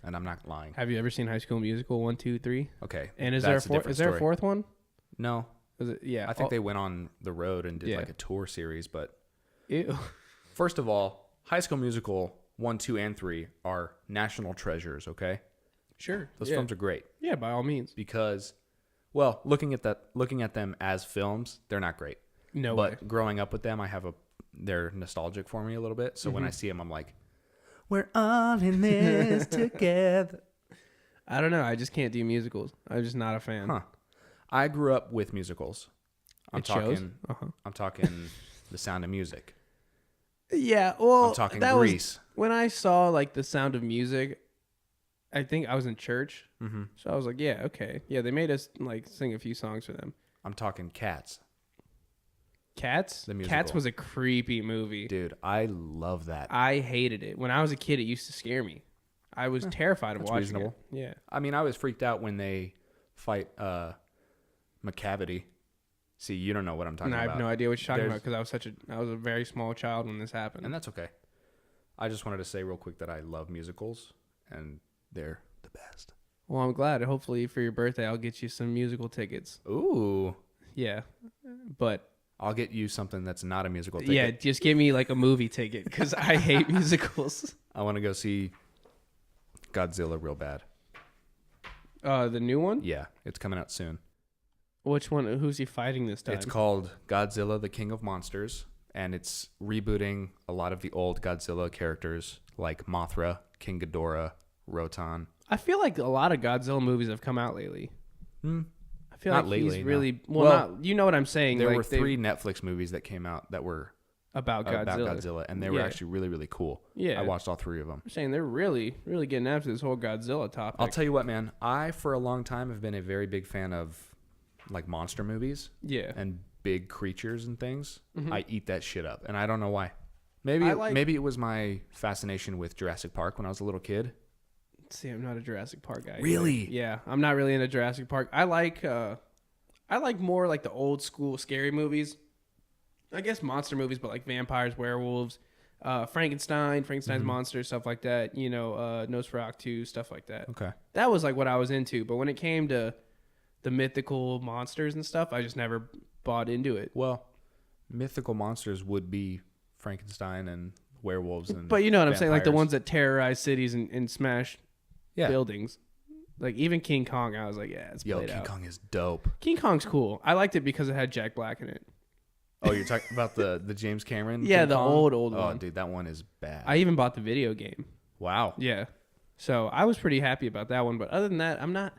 And I'm not lying. Have you ever seen High School Musical 1, 2, 3? Okay. And is there a fourth one? No. Is it? Yeah. I think they went on the road and did like a tour series, but... Ew. First of all, High School Musical 1, 2, and 3 are national treasures, okay? Sure. Those films are great. Yeah, by all means. Because, well, looking at them as films, they're not great. No way. But growing up with them, they're nostalgic for me a little bit. So when I see them, I'm like, we're all in this together. I don't know. I just can't do musicals. I'm just not a fan. Huh. I grew up with musicals. I'm talking The Sound of Music. Yeah, well, I'm talking that Grease. When I saw like The Sound of Music, I think I was in church. Mm-hmm. So I was like, yeah, okay. Yeah, they made us like sing a few songs for them. I'm talking Cats. Cats? The musical. Cats was a creepy movie. Dude, I love that. I hated it. When I was a kid, it used to scare me. I was terrified of watching reasonable. it. Yeah. I mean, I was freaked out when they fight McCavity. See, you don't know what I'm talking I about. have no idea what you're talking about because I was a very small child when this happened. And that's okay. I just wanted to say real quick that I love musicals, and they're the best. Well, I'm glad. Hopefully for your birthday, I'll get you some musical tickets. Ooh. Yeah. But I'll get you something that's not a musical ticket. yeah, just give me like a movie ticket because I hate musicals. I want to go see Godzilla real bad. The new one? Yeah, it's coming out soon. Which one? Who's he fighting this time? It's called Godzilla, the King of Monsters, and it's rebooting a lot of the old Godzilla characters like Mothra, King Ghidorah, Rotan. I feel like a lot of Godzilla movies have come out lately. I feel Not like lately, he's really no. not. You know what I'm saying? There like were 3 Netflix movies that came out that were about Godzilla. and they were actually really, really cool. Yeah. I watched all 3 of them. I'm saying they're really, really getting after this whole Godzilla topic. I'll tell you what, man. I, for a long time, have been a very big fan of like monster movies. Yeah. And big creatures and things. Mm-hmm. I eat that shit up, and I don't know why. Maybe it was my fascination with Jurassic Park when I was a little kid. See, I'm not a Jurassic Park guy. Really? Either. Yeah, I'm not really into Jurassic Park. I like more like the old school scary movies. I guess monster movies, but like vampires, werewolves, Frankenstein's monsters, stuff like that. You know, Nosferatu, stuff like that. Okay. That was like what I was into. But when it came to the mythical monsters and stuff, I just never bought into it. Well, mythical monsters would be Frankenstein and werewolves and but you know what I'm saying, like the vampires. ones that terrorize cities and smash buildings. Like even King Kong, I was like, yeah, it's played King out. Kong is dope. King Kong's cool. I liked it because it had Jack Black in it. Oh, you're talking about the James Cameron? Yeah, King the Kong? old Oh, one. dude, that one is bad. I even bought the video game. Wow. Yeah. So I was pretty happy about that one. But other than that, I'm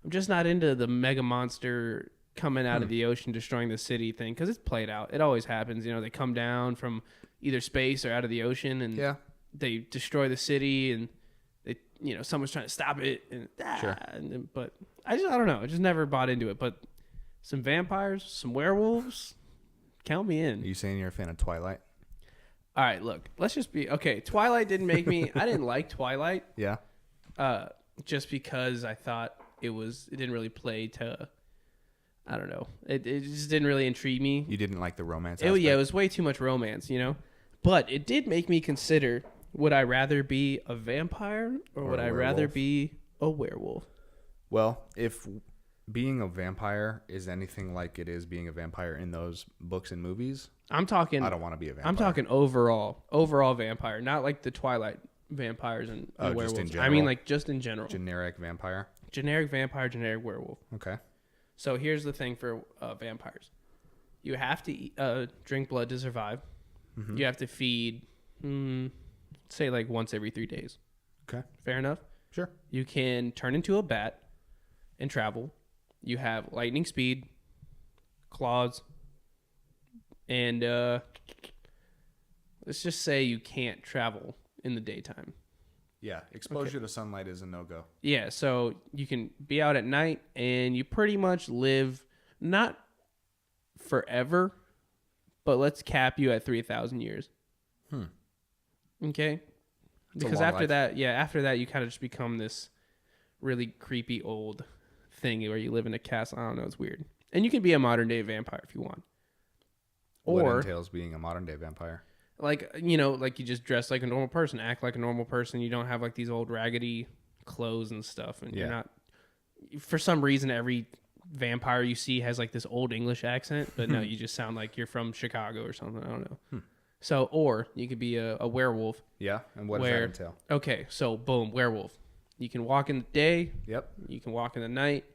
just not into the mega monster coming out of the ocean, destroying the city thing. Because it's played out. It always happens. You know, they come down from either space or out of the ocean and they destroy the city and they, you know, someone's trying to stop it. And, Sure. But I don't know. I just never bought into it. But some vampires, some werewolves, count me in. Are you saying you're a fan of Twilight? All right, look, let's just be okay. Twilight didn't make me. I didn't like Twilight. Yeah. Just because I thought it didn't really play to. I don't know. It just didn't really intrigue me. You didn't like the romance. Yeah, it was way too much romance, you know. But it did make me consider: would I rather be a vampire or would I rather be a werewolf? Well, if being a vampire is anything like it is being a vampire in those books and movies, I'm talking. I don't want to be a vampire. I'm talking overall vampire, not like the Twilight vampires and werewolves. Just in general? I mean, like just in general. Generic vampire. Generic vampire, generic werewolf. Okay. So here's the thing for vampires: you have to eat, drink blood to survive. Mm-hmm. You have to feed, say like once every 3 days. Okay. Fair enough. Sure. You can turn into a bat and travel. You have lightning speed, claws, and let's just say you can't travel in the daytime. Yeah, exposure to sunlight is a no-go. Yeah, so you can be out at night and you pretty much live not forever, but let's cap you at 3,000 years. Okay? Because after that you kind of just become this really creepy old thing where you live in a castle. I don't know, it's weird. And you can be a modern day vampire if you want. What Or entails being a modern day vampire? like, you know, like you just dress like a normal person, act like a normal person. You don't have like these old raggedy clothes and stuff. And you're not, for some reason, every vampire you see has like this old English accent, but no, you just sound like you're from Chicago or something. I don't know. So, or you could be a werewolf. Yeah, and what does that entail? Okay, so boom, werewolf. You can walk in the day. Yep. You can walk in the night.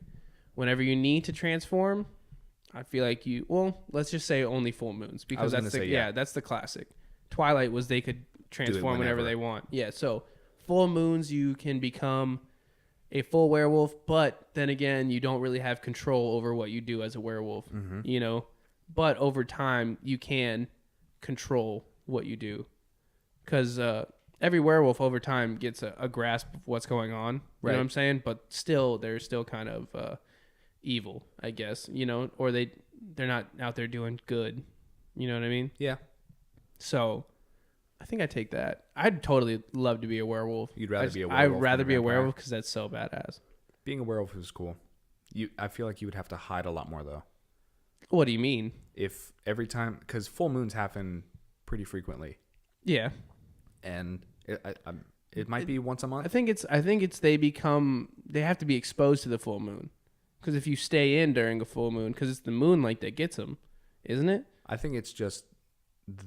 Whenever you need to transform, I feel like let's just say only full moons, because that's the classic. Twilight was they could transform whenever they want. Yeah, so full moons you can become a full werewolf, but then again, you don't really have control over what you do as a werewolf, you know? But over time, you can control what you do. Because every werewolf over time gets a grasp of what's going on. You know what I'm saying? But still, they're still kind of evil, I guess, you know? Or they're not out there doing good. You know what I mean? Yeah. So, I think I take that. I'd totally love to be a werewolf. You'd rather be a werewolf? I'd rather be a werewolf because that's so badass. Being a werewolf is cool. I feel like you would have to hide a lot more, though. What do you mean? If every time, because full moons happen pretty frequently. Yeah. And it might be once a month. I think it's they have to be exposed to the full moon. Because if you stay in during a full moon, because it's the moonlight that gets them, isn't it? I think it's just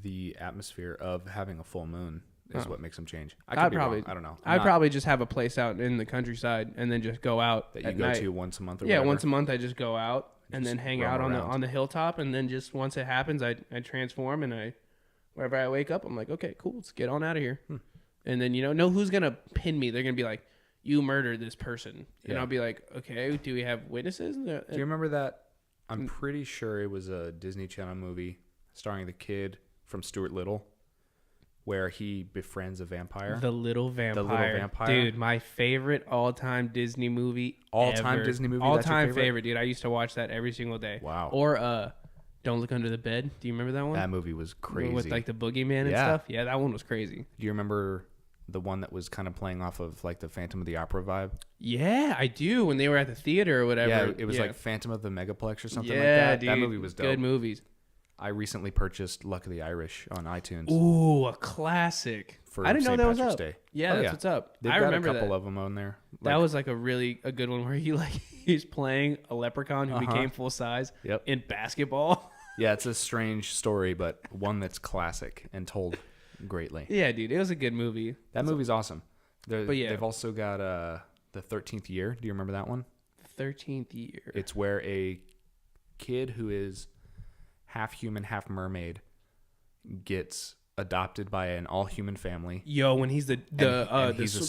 the atmosphere of having a full moon is what makes them change. I don't know. I'd probably just have a place out in the countryside and then just go out that you go to once a month. Yeah, once a month I just go out and then hang out on the hilltop, and then just once it happens, I transform, and wherever I wake up, I'm like, okay, cool, let's get on out of here. And then, you know who's gonna pin me? They're gonna be like, you murdered this person. And Yeah. I'll be like, okay, do we have witnesses? Do you remember that? I'm pretty sure it was a Disney Channel movie starring the kid from Stuart Little, where he befriends a vampire. The Little Vampire. The Little Vampire. Dude, my favorite all-time Disney movie All-time ever. Disney movie? All-time favorite, dude. I used to watch that every single day. Wow. Or Don't Look Under the Bed. Do you remember that one? That movie was crazy. With like the boogeyman and Yeah. stuff. Yeah, that one was crazy. Do you remember the one that was kind of playing off of like the Phantom of the Opera vibe? Yeah, I do. When they were at the theater or whatever. Yeah, it was like Phantom of the Megaplex or something like yeah, that. dude. That movie was dope. Good movies. I recently purchased Luck of the Irish on iTunes. Ooh, a classic. For I didn't know St. that was Patrick's up. Day. Yeah, Oh, that's yeah. what's up. They've I got remember a couple that. of them on there. That was like a good one where he's playing a leprechaun who became full size in basketball. Yeah, it's a strange story, but one that's classic and told greatly. Yeah, dude, it was a good movie. That movie's awesome. But yeah. They've also got the 13th Year. Do you remember that one? 13th Year. It's where a kid who is half human, half mermaid gets adopted by an all-human family. Yo, when he's the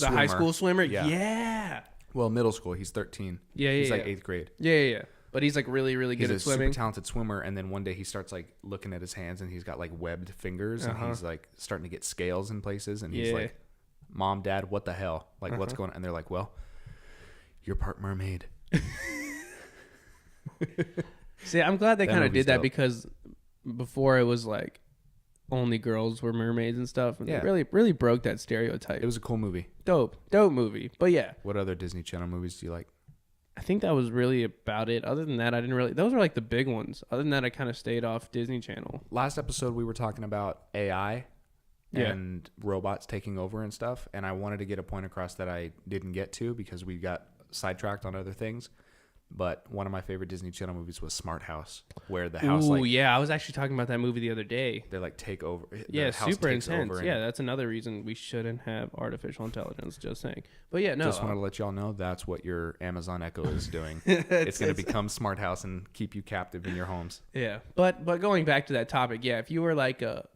high school swimmer. Yeah. Well, middle school. He's 13. Yeah, He's like 8th grade. Yeah. But he's like really, really good He's at a swimming. super talented swimmer, and then one day he starts like looking at his hands, and he's got like webbed fingers, and he's like starting to get scales in places, and he's like, "Mom, Dad, what the hell? Like, what's going on?" And they're like, "Well, you're part mermaid." See, I'm glad they That kind of movie's did that dope. because before it was like only girls were mermaids and stuff, and Yeah. it really broke that stereotype. It was a cool movie. dope movie. But yeah, What other Disney Channel movies do you like? I think that was really about it. Other than that, I didn't really. Those were like the big ones. Other than that, I kind of stayed off Disney Channel. Last episode we were talking about AI and robots taking over and stuff, and I wanted to get a point across that I didn't get to because we got sidetracked on other things. But one of my favorite Disney Channel movies was Smart House, where the house Yeah, I was actually talking about that movie the other day. they like take over. Yeah, the house super takes intense. over and Yeah, that's another reason we shouldn't have artificial intelligence. Just saying. But yeah, no. Just wanted to let y'all know that's what your Amazon Echo is doing. It's going to become Smart House and keep you captive in your homes. Yeah, but going back to that topic, yeah, if you were like a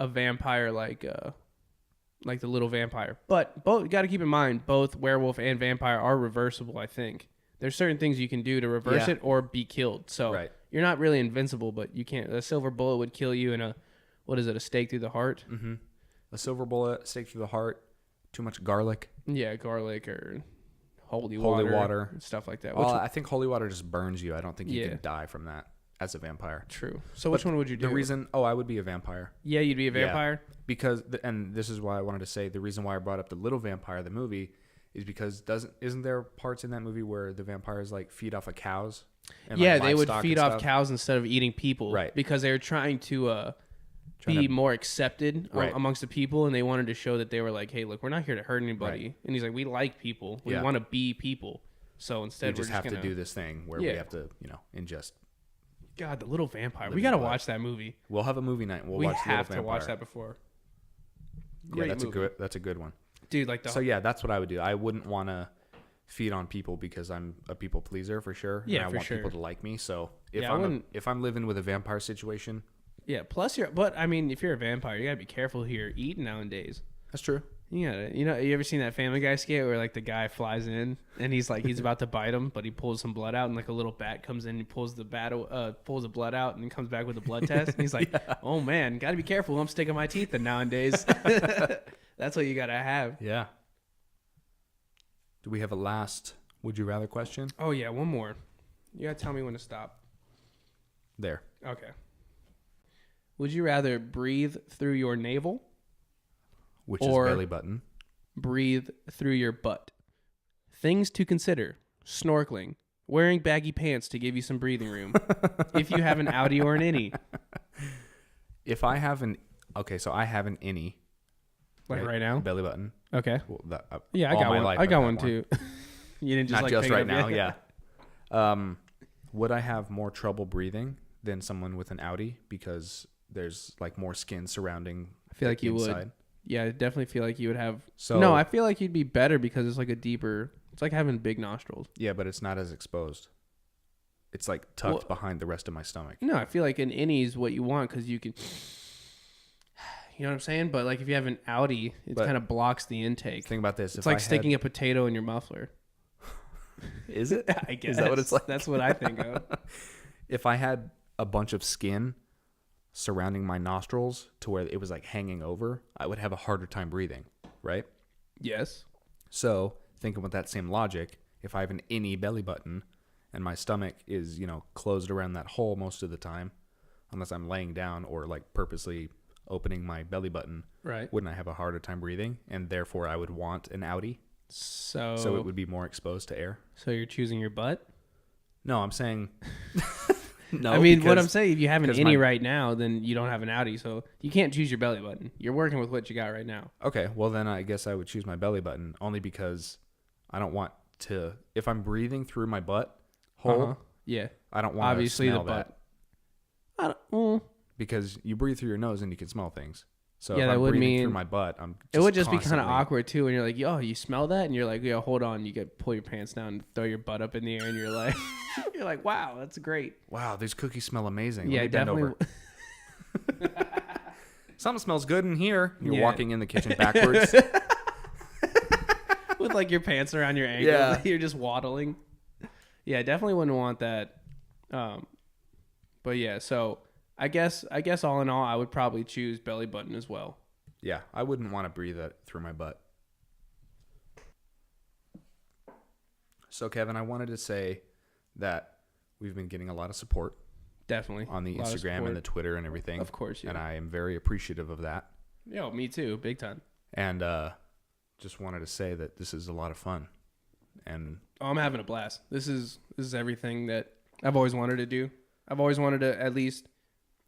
vampire, like the Little Vampire, but both got to keep in mind both werewolf and vampire are reversible. I think there's certain things you can do to reverse it or be killed. So you're not really invincible, but you can't. A silver bullet would kill you, and a stake through the heart. Mm-hmm. A silver bullet, stake through the heart, too much garlic. Yeah, garlic or holy water, water, stuff like that. Well, I think holy water just burns you. I don't think you Yeah. can die from that as a vampire. True. So which one would you do? The reason, I would be a vampire. Yeah, you'd be a vampire. Because, and this is why I wanted to say the reason why I brought up the Little Vampire, the movie, is because isn't there parts in that movie where the vampires like feed off of cows? And, Yeah, like, they would livestock feed and off stuff? cows instead of eating people. Right. Because they were trying to be more accepted amongst the people, and they wanted to show that they were like, hey, look, we're not here to hurt anybody. Right. And he's like, we like people. We want to be people. So instead, We we're just have gonna to do this thing where we have to, ingest. God, the Little Vampire. We Living got to blood. watch that movie. We'll have a movie night. We watch have Little to watch Vampire. that before. Yeah, Great that's movie. that's a good one. Dude, like So yeah, that's what I would do. I wouldn't want to feed on people because I'm a people pleaser for sure. Yeah, and I for want sure. people to like me. So if Yeah, I I'm wouldn't- if I'm living with a vampire situation, Yeah, plus but I mean, if you're a vampire, you got to be careful who you're eating nowadays. that's true. You ever seen that Family Guy skit where like the guy flies in and he's about to bite him, but he pulls some blood out and like a little bat comes in and he pulls the blood out and then comes back with a blood test. And he's like, oh man, got to be careful who I'm sticking my teeth in nowadays. That's what you got to have. Yeah. Do we have a last would you rather question? Oh yeah, one more. You got to tell me when to stop. There. Okay. Would you rather breathe through your navel? Which Or- is belly button. Breathe through your butt. Things to consider: snorkeling, wearing baggy pants to give you some breathing room, if you have an outie or an innie. If I have so I have an innie. Like right now? Belly button. Okay. Well, Yeah, I all got my one. life I I've got had one too. You didn't just Not like just pick it right up now, yet? yeah. Would I have more trouble breathing than someone with an outie because there's like more skin surrounding? I feel like the you inside? would. Yeah, I definitely feel like you would have. So No, I feel like you'd be better because it's like a deeper. It's like having big nostrils. yeah, but it's not as exposed. It's like tucked behind the rest of my stomach. No, I feel like an innie is what you want because you can. You know what I'm saying? But like if you have an Audi, it kind of blocks the intake. Think about this. It's like sticking a potato in your muffler. Is it? I guess. Is that what it's like? That's what I think of. If I had a bunch of skin surrounding my nostrils to where it was like hanging over, I would have a harder time breathing, right? Yes. So thinking with that same logic, if I have an innie belly button and my stomach is, closed around that hole most of the time, unless I'm laying down or like purposely opening my belly button, right? Wouldn't I have a harder time breathing? And therefore I would want an Audi. So it would be more exposed to air. So you're choosing your butt? No, I'm saying... No, I mean, what I'm saying, if you have an innie right now, then you don't have an Audi. So you can't choose your belly button. You're working with what you got right now. Okay, well then I guess I would choose my belly button only because I don't want to... If I'm breathing through my butt hole, yeah, I don't want to smell the butt. that. I don't... Because you breathe through your nose and you can smell things. So yeah, if that I'm would breathing mean through my butt, I'm just it would just constantly... be kind of awkward too when you're like, yo, you smell that? And you're like, yo, hold on. You get pull your pants down and throw your butt up in the air and you're like, you're like, wow, that's great. Wow, these cookies smell amazing. Yeah, Let me bend definitely. over. Something smells good in here. You're walking in the kitchen backwards. With like your pants around your ankle. Yeah. You're just waddling. Yeah, definitely wouldn't want that. But yeah, so I guess all in all, I would probably choose belly button as well. Yeah, I wouldn't want to breathe that through my butt. So, Kevin, I wanted to say that we've been getting a lot of support. Definitely. On the Instagram and the Twitter and everything. Of course, yeah. And I am very appreciative of that. Yo, me too. Big time. And just wanted to say that this is a lot of fun. And I'm having a blast. This is everything that I've always wanted to do. I've always wanted to at least...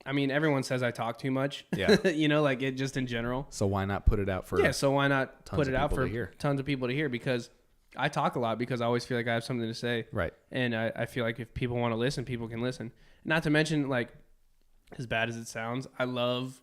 I mean, everyone says I talk too much. Yeah. Like it just in general. So why not put it out for... Yeah, so why not put it out for hear? Tons of people to hear? Because I talk a lot because I always feel like I have something to say. Right. And I feel like if people want to listen, people can listen. Not to mention, like, as bad as it sounds, I love...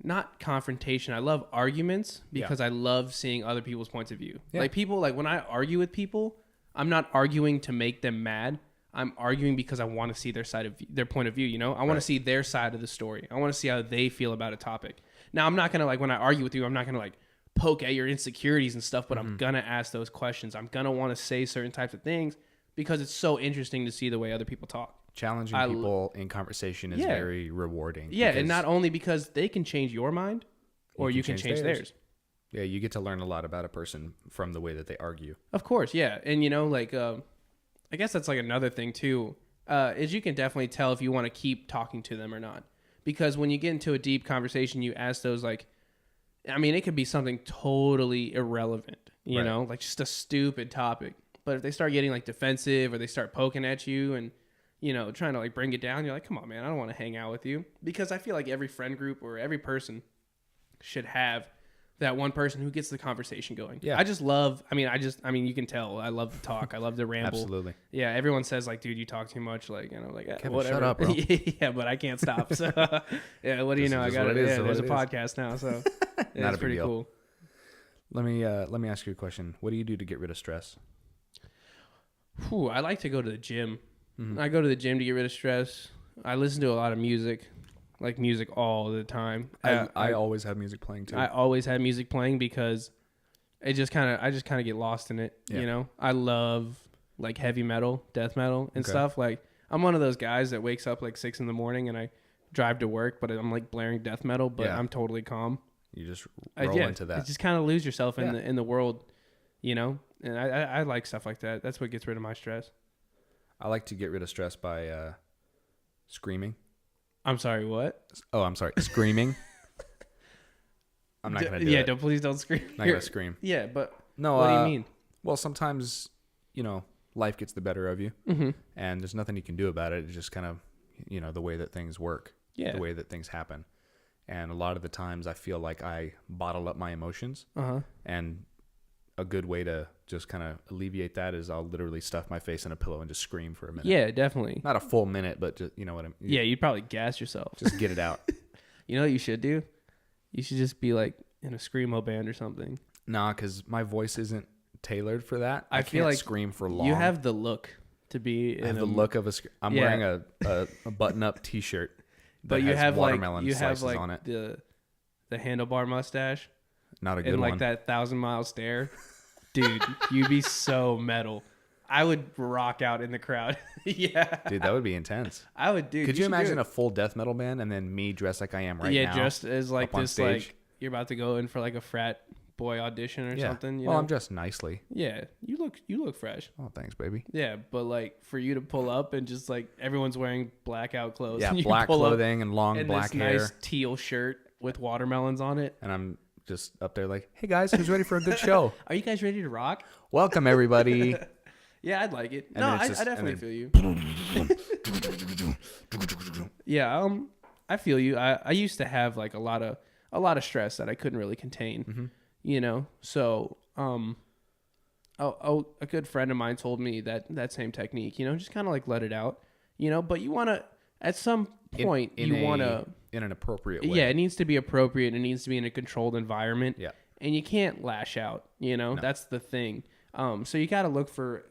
Not confrontation. I love arguments because I love seeing other people's points of view. Yeah. Like people, like when I argue with people, I'm not arguing to make them mad. I'm arguing because I want to see their side of their point of view. I want to see their side of the story. I want to see how they feel about a topic. Now, I'm not going to like, when I argue with you, I'm not going to like poke at your insecurities and stuff, but I'm going to ask those questions. I'm going to want to say certain types of things because it's so interesting to see the way other people talk. Challenging people in conversation is very rewarding. Yeah, and not only because they can change your mind or you can change theirs. Yeah, you get to learn a lot about a person from the way that they argue. Of course, yeah. And, I guess that's like another thing, too, is you can definitely tell if you want to keep talking to them or not. Because when you get into a deep conversation, you ask those, like, I mean, it could be something totally irrelevant, you know, like just a stupid topic. But if they start getting, like, defensive or they start poking at you and, trying to, like, bring it down, you're like, come on, man, I don't want to hang out with you. Because I feel like every friend group or every person should have that one person who gets the conversation going. Yeah. You can tell. I love to talk. I love to ramble. Absolutely. Yeah. Everyone says like, dude, you talk too much. Like, I'm like, Kevin, whatever. Shut up, bro. Yeah, but I can't stop. So yeah. What do you know? I got it. Yeah, there's a podcast now. So yeah, it's pretty cool. Let me ask you a question. What do you do to get rid of stress? I like to go to the gym. Mm-hmm. I go to the gym to get rid of stress. I listen to a lot of music. Like music all the time. I always have music playing too. I always have music playing because I just kind of get lost in it. Yeah. I love like heavy metal, death metal and stuff. Like I'm one of those guys that wakes up like 6 a.m. and I drive to work, but I'm like blaring death metal, but I'm totally calm. You just roll into that. You just kind of lose yourself in the world, and I like stuff like that. That's what gets rid of my stress. I like to get rid of stress by screaming. I'm sorry, what? Oh, I'm sorry. Screaming. I'm not going to do it. Yeah, please don't scream. I'm not going to scream. Yeah, but no, what do you mean? Well, sometimes, life gets the better of you. Mm-hmm. And there's nothing you can do about it. It's just kind of, the way that things work. Yeah. The way that things happen. And a lot of the times I feel like I bottle up my emotions. Uh-huh. And a good way to just kind of alleviate that is I'll literally stuff my face in a pillow and just scream for a minute. Yeah, definitely. Not a full minute, but just, you know what I mean? Yeah, you'd probably gas yourself. Just get it out. You know what you should do? You should just be like in a screamo band or something. Nah, because my voice isn't tailored for that. I feel like scream for long. You have the look to be. I have the look of a. I'm wearing a button-up T-shirt, but you have watermelon like slices on it. the handlebar mustache Not a good and one. like that 1,000-mile stare, dude, you'd be so metal. I would rock out in the crowd. Yeah, Dude, that would be intense. I would. Dude, Could you should do imagine it. a full death metal band and then me dressed like I am right now? Yeah, just as like up on this, stage? like you're about to go in for like a frat boy audition or something. You Well, know? I'm dressed nicely. Yeah, you look fresh. Oh, thanks, baby. Yeah, but like for you to pull up and just like everyone's wearing blackout clothes. Yeah, and you black pull up clothing and long in black this hair. nice teal shirt with watermelons on it. And I'm just up there like, hey guys, who's ready for a good show? Are you guys ready to rock? Welcome everybody. Yeah, I'd like it. And No, then it's I just- definitely and feel you. Yeah, I feel you. I used to have like a lot of stress that I couldn't really contain. You know, so a good friend of mine told me that same technique. You know, just kind of like let it out. You know, but you want to at some point you want to in an appropriate way. Yeah, it needs to be appropriate. It needs to be in a controlled environment. Yeah. And you can't lash out, you know, that's the thing. So you got to look for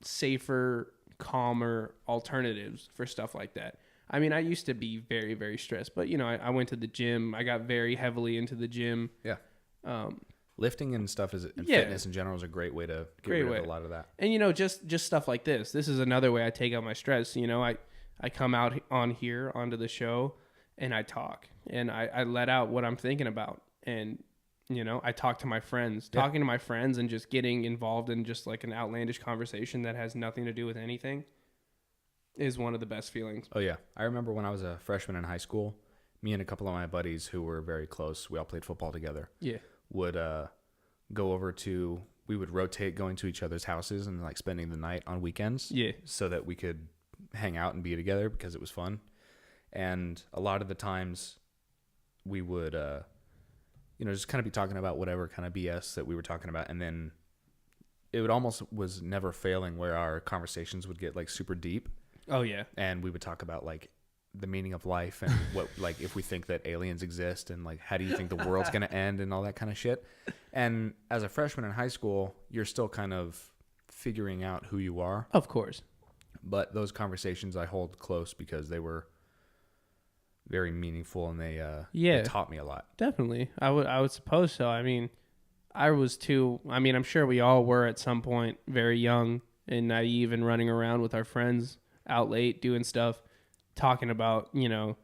safer, calmer alternatives for stuff like that. I mean, I used to be very, very stressed, but you know, I went to the gym. I got very heavily into the gym. Yeah. Lifting and stuff and Yeah. fitness in general is a great way to get Great rid way. of a lot of that. And you know, just stuff like this. This is another way I take out my stress. You know, I come out on here onto the show and I talk and I let out what I'm thinking about. And you know, I talk to my friends, talking to my friends and just getting involved in just like an outlandish conversation that has nothing to do with anything is one of the best feelings. Oh yeah. I remember when I was a freshman in high school, me and a couple of my buddies who were very close, we all played football together. Yeah. Would go over to, we would rotate going to each other's houses and like spending the night on weekends. Yeah. So that we could hang out and be together because it was fun. And a lot of the times we would, you know, just kind of be talking about whatever kind of BS that we were talking about. And then it would almost was never failing where our conversations would get like super deep. Oh yeah. And we would talk about like the meaning of life and what, like if we think that aliens exist and like how do you think the world's going to end and all that kind of shit. And as a freshman in high school, you're still kind of figuring out who you are. Of course. But those conversations I hold close because they were very meaningful and they taught me a lot. Definitely. I would suppose so. I mean, I'm sure we all were at some point very young and naive and running around with our friends out late doing stuff, talking about, you know,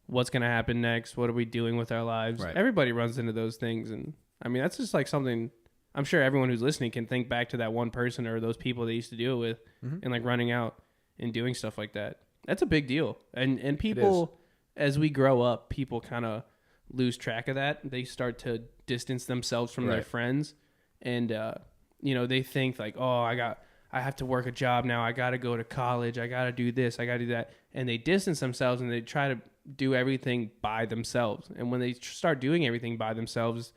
what's going to happen next. What are we doing with our lives? Right. Everybody runs into those things. And I mean, that's just like something I'm sure everyone who's listening can think back to that one person or those people they used to deal with and like running out and doing stuff like that. That's a big deal. And people, as we grow up, people kind of lose track of that. They start to distance themselves from their friends. And, you know, they think like, oh, I have to work a job now. I got to go to college. I got to do this. I got to do that. And they distance themselves and they try to do everything by themselves. And when they start doing everything by themselves,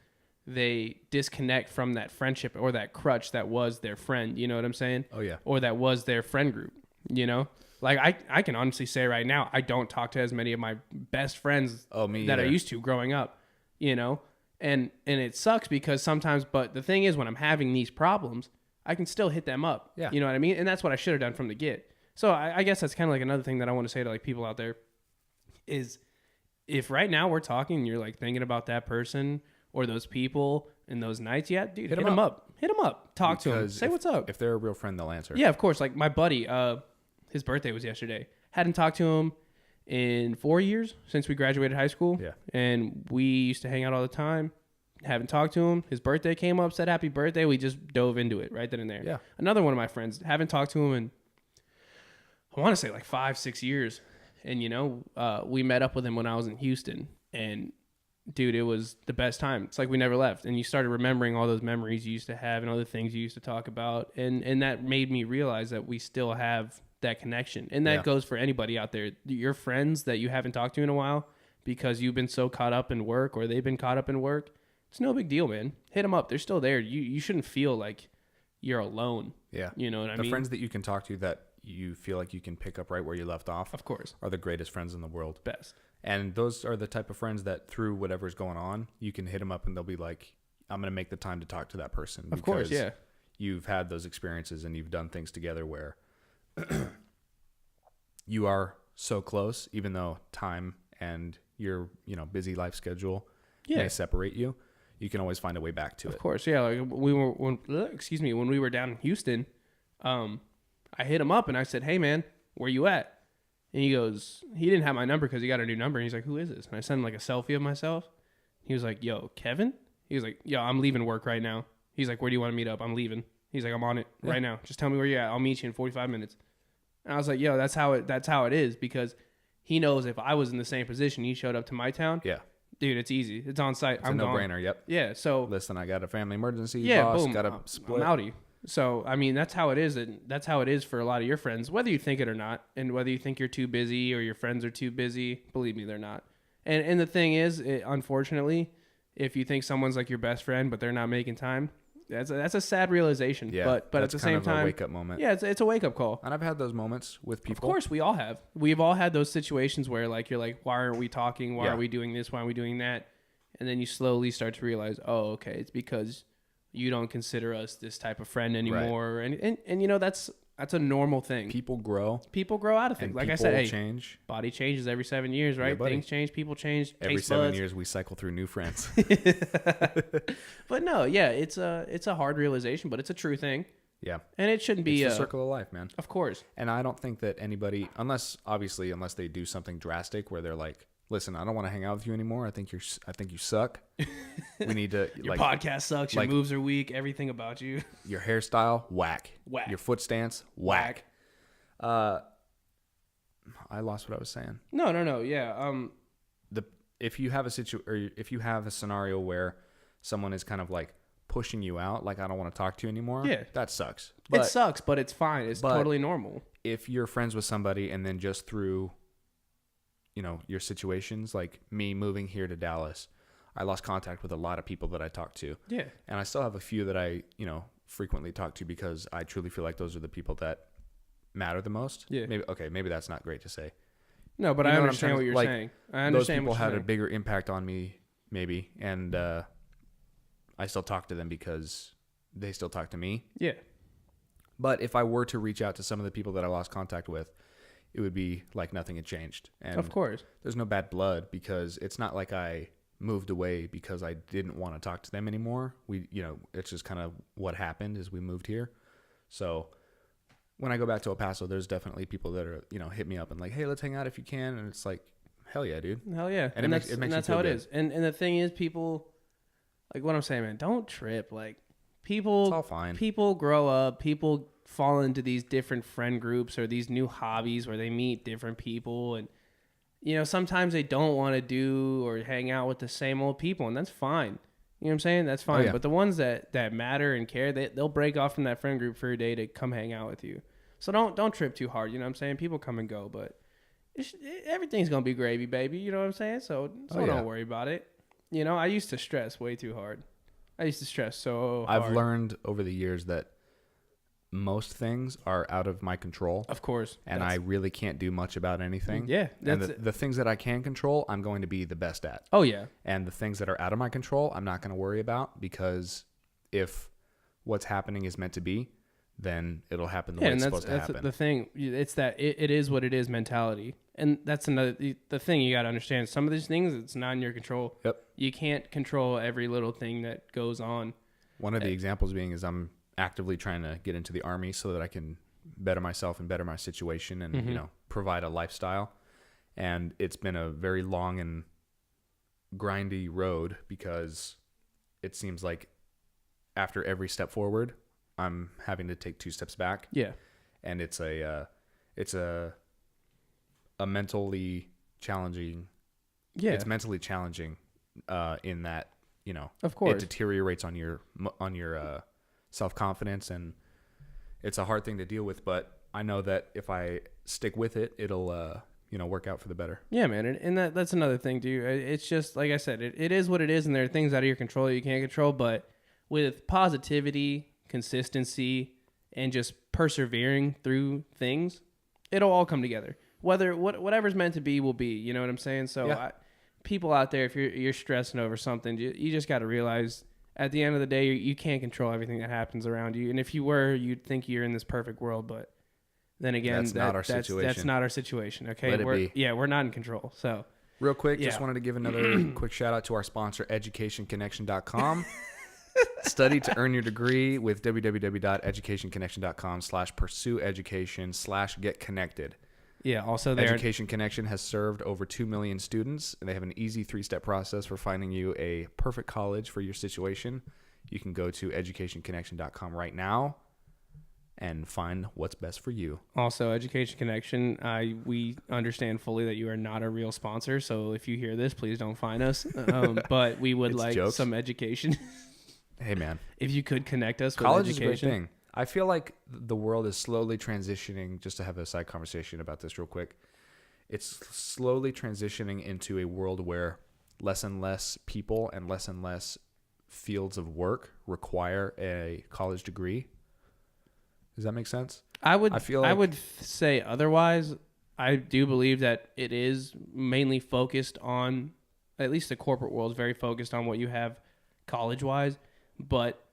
they disconnect from that friendship or that crutch that was their friend. You know what I'm saying? Oh, yeah. Or that was their friend group, you know? Like I can honestly say right now, I don't talk to as many of my best friends that I used to growing up, you know? And it sucks because sometimes, but the thing is when I'm having these problems, I can still hit them up. Yeah. You know what I mean? And that's what I should have done from the get. So I guess that's kind of like another thing that I want to say to like people out there is if right now we're talking and you're like thinking about that person or those people and those nights, yeah, dude, hit them up. Hit them up. Talk to them. Say what's up. If they're a real friend, they'll answer. Yeah, of course. Like my buddy, his birthday was yesterday. Hadn't talked to him in 4 years since we graduated high school. Yeah. And we used to hang out all the time. Haven't talked to him. His birthday came up, said happy birthday. We just dove into it right then and there. Yeah. Another one of my friends, haven't talked to him in, I want to say like 5-6 years. And, you know, we met up with him when I was in Houston. And, dude, it was the best time. It's like we never left. And you started remembering all those memories you used to have and other things you used to talk about. And that made me realize that we still have that connection. And that goes for anybody out there. Your friends that you haven't talked to in a while because you've been so caught up in work or they've been caught up in work, it's no big deal, man. Hit them up. They're still there. You shouldn't feel like you're alone. Yeah. You know what I mean? The friends that you can talk to that you feel like you can pick up right where you left off, of course, are the greatest friends in the world. Best. And those are the type of friends that through whatever's going on, you can hit them up and they'll be like, I'm going to make the time to talk to that person. Of course, yeah. You've had those experiences and you've done things together where you are so close, even though time and your, you know, busy life schedule may separate you, you can always find a way back to it. Of course, yeah. Like when we were down in Houston, I hit him up and I said, "Hey man, where you at?" And he didn't have my number because he got a new number. And he's like, "Who is this?" And I sent him like a selfie of myself. He was like, "Yo, Kevin?" He was like, "Yo, I'm leaving work right now." He's like, "Where do you want to meet up?" "I'm leaving." He's like, "I'm on it right now. Just tell me where you're at. I'll meet you in 45 minutes. And I was like, "Yo, that's how it is," because he knows if I was in the same position, he showed up to my town. Yeah. Dude, it's easy. It's on site. It's a no-brainer. Yep. Yeah. So listen, I got a family emergency. Yeah. Boss, Boom. got a split. I'm outie. So I mean, that's how it is. And that's how it is for a lot of your friends, whether you think it or not, and whether you think you're too busy or your friends are too busy. Believe me, they're not. And the thing is, unfortunately, if you think someone's like your best friend but they're not making time, that's a sad realization. Yeah. But at the same time, a wake up moment. Yeah, it's a wake up call. And I've had those moments with people. Of course, we all have. We've all had those situations where like you're like, why aren't we talking? Why are we doing this? Why aren't we doing that? And then you slowly start to realize, oh, okay, it's because you don't consider us this type of friend anymore. Right. And you know, that's a normal thing. People grow. People grow out of things. Like I said, change. Body changes every 7 years, right? Yeah, things change, people change. Every 7 years we cycle through new friends. But no, yeah, it's a hard realization, but it's a true thing. Yeah. And it shouldn't be the circle of life, man. Of course. And I don't think that anybody, unless they do something drastic where they're like, listen, I don't want to hang out with you anymore. I think you suck. We need to your podcast sucks. Your moves are weak. Everything about you. Your hairstyle, whack. Your foot stance, whack. I lost what I was saying. No. Yeah. If you have if you have a scenario where someone is kind of like pushing you out, like I don't want to talk to you anymore. Yeah, that sucks. It sucks, but it's fine. It's totally normal. If you're friends with somebody and then just through your situations, like me moving here to Dallas, I lost contact with a lot of people that I talked to. Yeah. And I still have a few that I, frequently talk to because I truly feel like those are the people that matter the most. Yeah. Maybe that's not great to say. No, but I understand what you're saying. I understand those people what you're had a bigger impact on me, maybe, and I still talk to them because they still talk to me. Yeah. But if I were to reach out to some of the people that I lost contact with, it would be like nothing had changed. And of course, there's no bad blood because it's not like I moved away because I didn't want to talk to them anymore. It's just kind of what happened as we moved here. So when I go back to El Paso, there's definitely people that are, hit me up and like, hey, let's hang out if you can. And it's like, hell yeah, dude. Hell yeah. And that's how it is. And the thing is, people, like what I'm saying, man, don't trip. Like people, it's all fine. People grow up, people fall into these different friend groups or these new hobbies where they meet different people, and sometimes they don't want to do or hang out with the same old people, and that's fine. You know what I'm saying? That's fine. Oh, yeah. But the ones that matter and care, they'll break off from that friend group for a day to come hang out with you. So don't trip too hard. You know what I'm saying? People come and go, but everything's gonna be gravy, baby. You know what I'm saying? So don't worry about it. I used to stress way too hard. I used to stress so hard. I've learned over the years that most things are out of my control. Of course. And I really can't do much about anything. Yeah. And the things that I can control, I'm going to be the best at. Oh, yeah. And the things that are out of my control, I'm not going to worry about, because if what's happening is meant to be, then it'll happen the way it's supposed to happen. That's the thing. It's that it is what it is mentality. And that's the thing you got to understand. Some of these things, it's not in your control. Yep. You can't control every little thing that goes on. One of the examples being is I'm actively trying to get into the Army so that I can better myself and better my situation and, provide a lifestyle. And it's been a very long and grindy road because it seems like after every step forward, I'm having to take 2 steps back. Yeah. And it's a mentally challenging. Yeah. It's mentally challenging in that, of course, it deteriorates on your self-confidence, and it's a hard thing to deal with, but I know that if I stick with it, it'll work out for the better. Yeah, man. And that's another thing too. It's just like I said, it is what it is, and there are things out of your control that you can't control, but with positivity, consistency, and just persevering through things, it'll all come together. Whatever's meant to be will be, you know what I'm saying? So yeah. People out there, if you're stressing over something, you just got to realize at the end of the day, you can't control everything that happens around you. And if you were, you'd think you're in this perfect world. But then again, that's not our situation. That's not our situation. Okay, Let it be. Yeah, we're not in control. So Real quick, just wanted to give another quick shout out to our sponsor, educationconnection.com. Study to earn your degree with www.educationconnection.com/pursueeducation/getconnected. Yeah, also there. Education Connection has served over 2 million students, and they have an easy 3-step process for finding you a perfect college for your situation. You can go to educationconnection.com right now and find what's best for you. Also, Education Connection, we understand fully that you are not a real sponsor, so if you hear this, please don't find us. But we would like jokes. Some education. Hey, man. If you could connect us with college education. Is a great thing. I feel like the world is slowly transitioning, just to have a side conversation about this real quick. It's slowly transitioning into a world where less and less people and less fields of work require a college degree. Does that make sense? I would say otherwise. I do believe that it is mainly focused on, at least the corporate world is very focused on what you have college-wise, but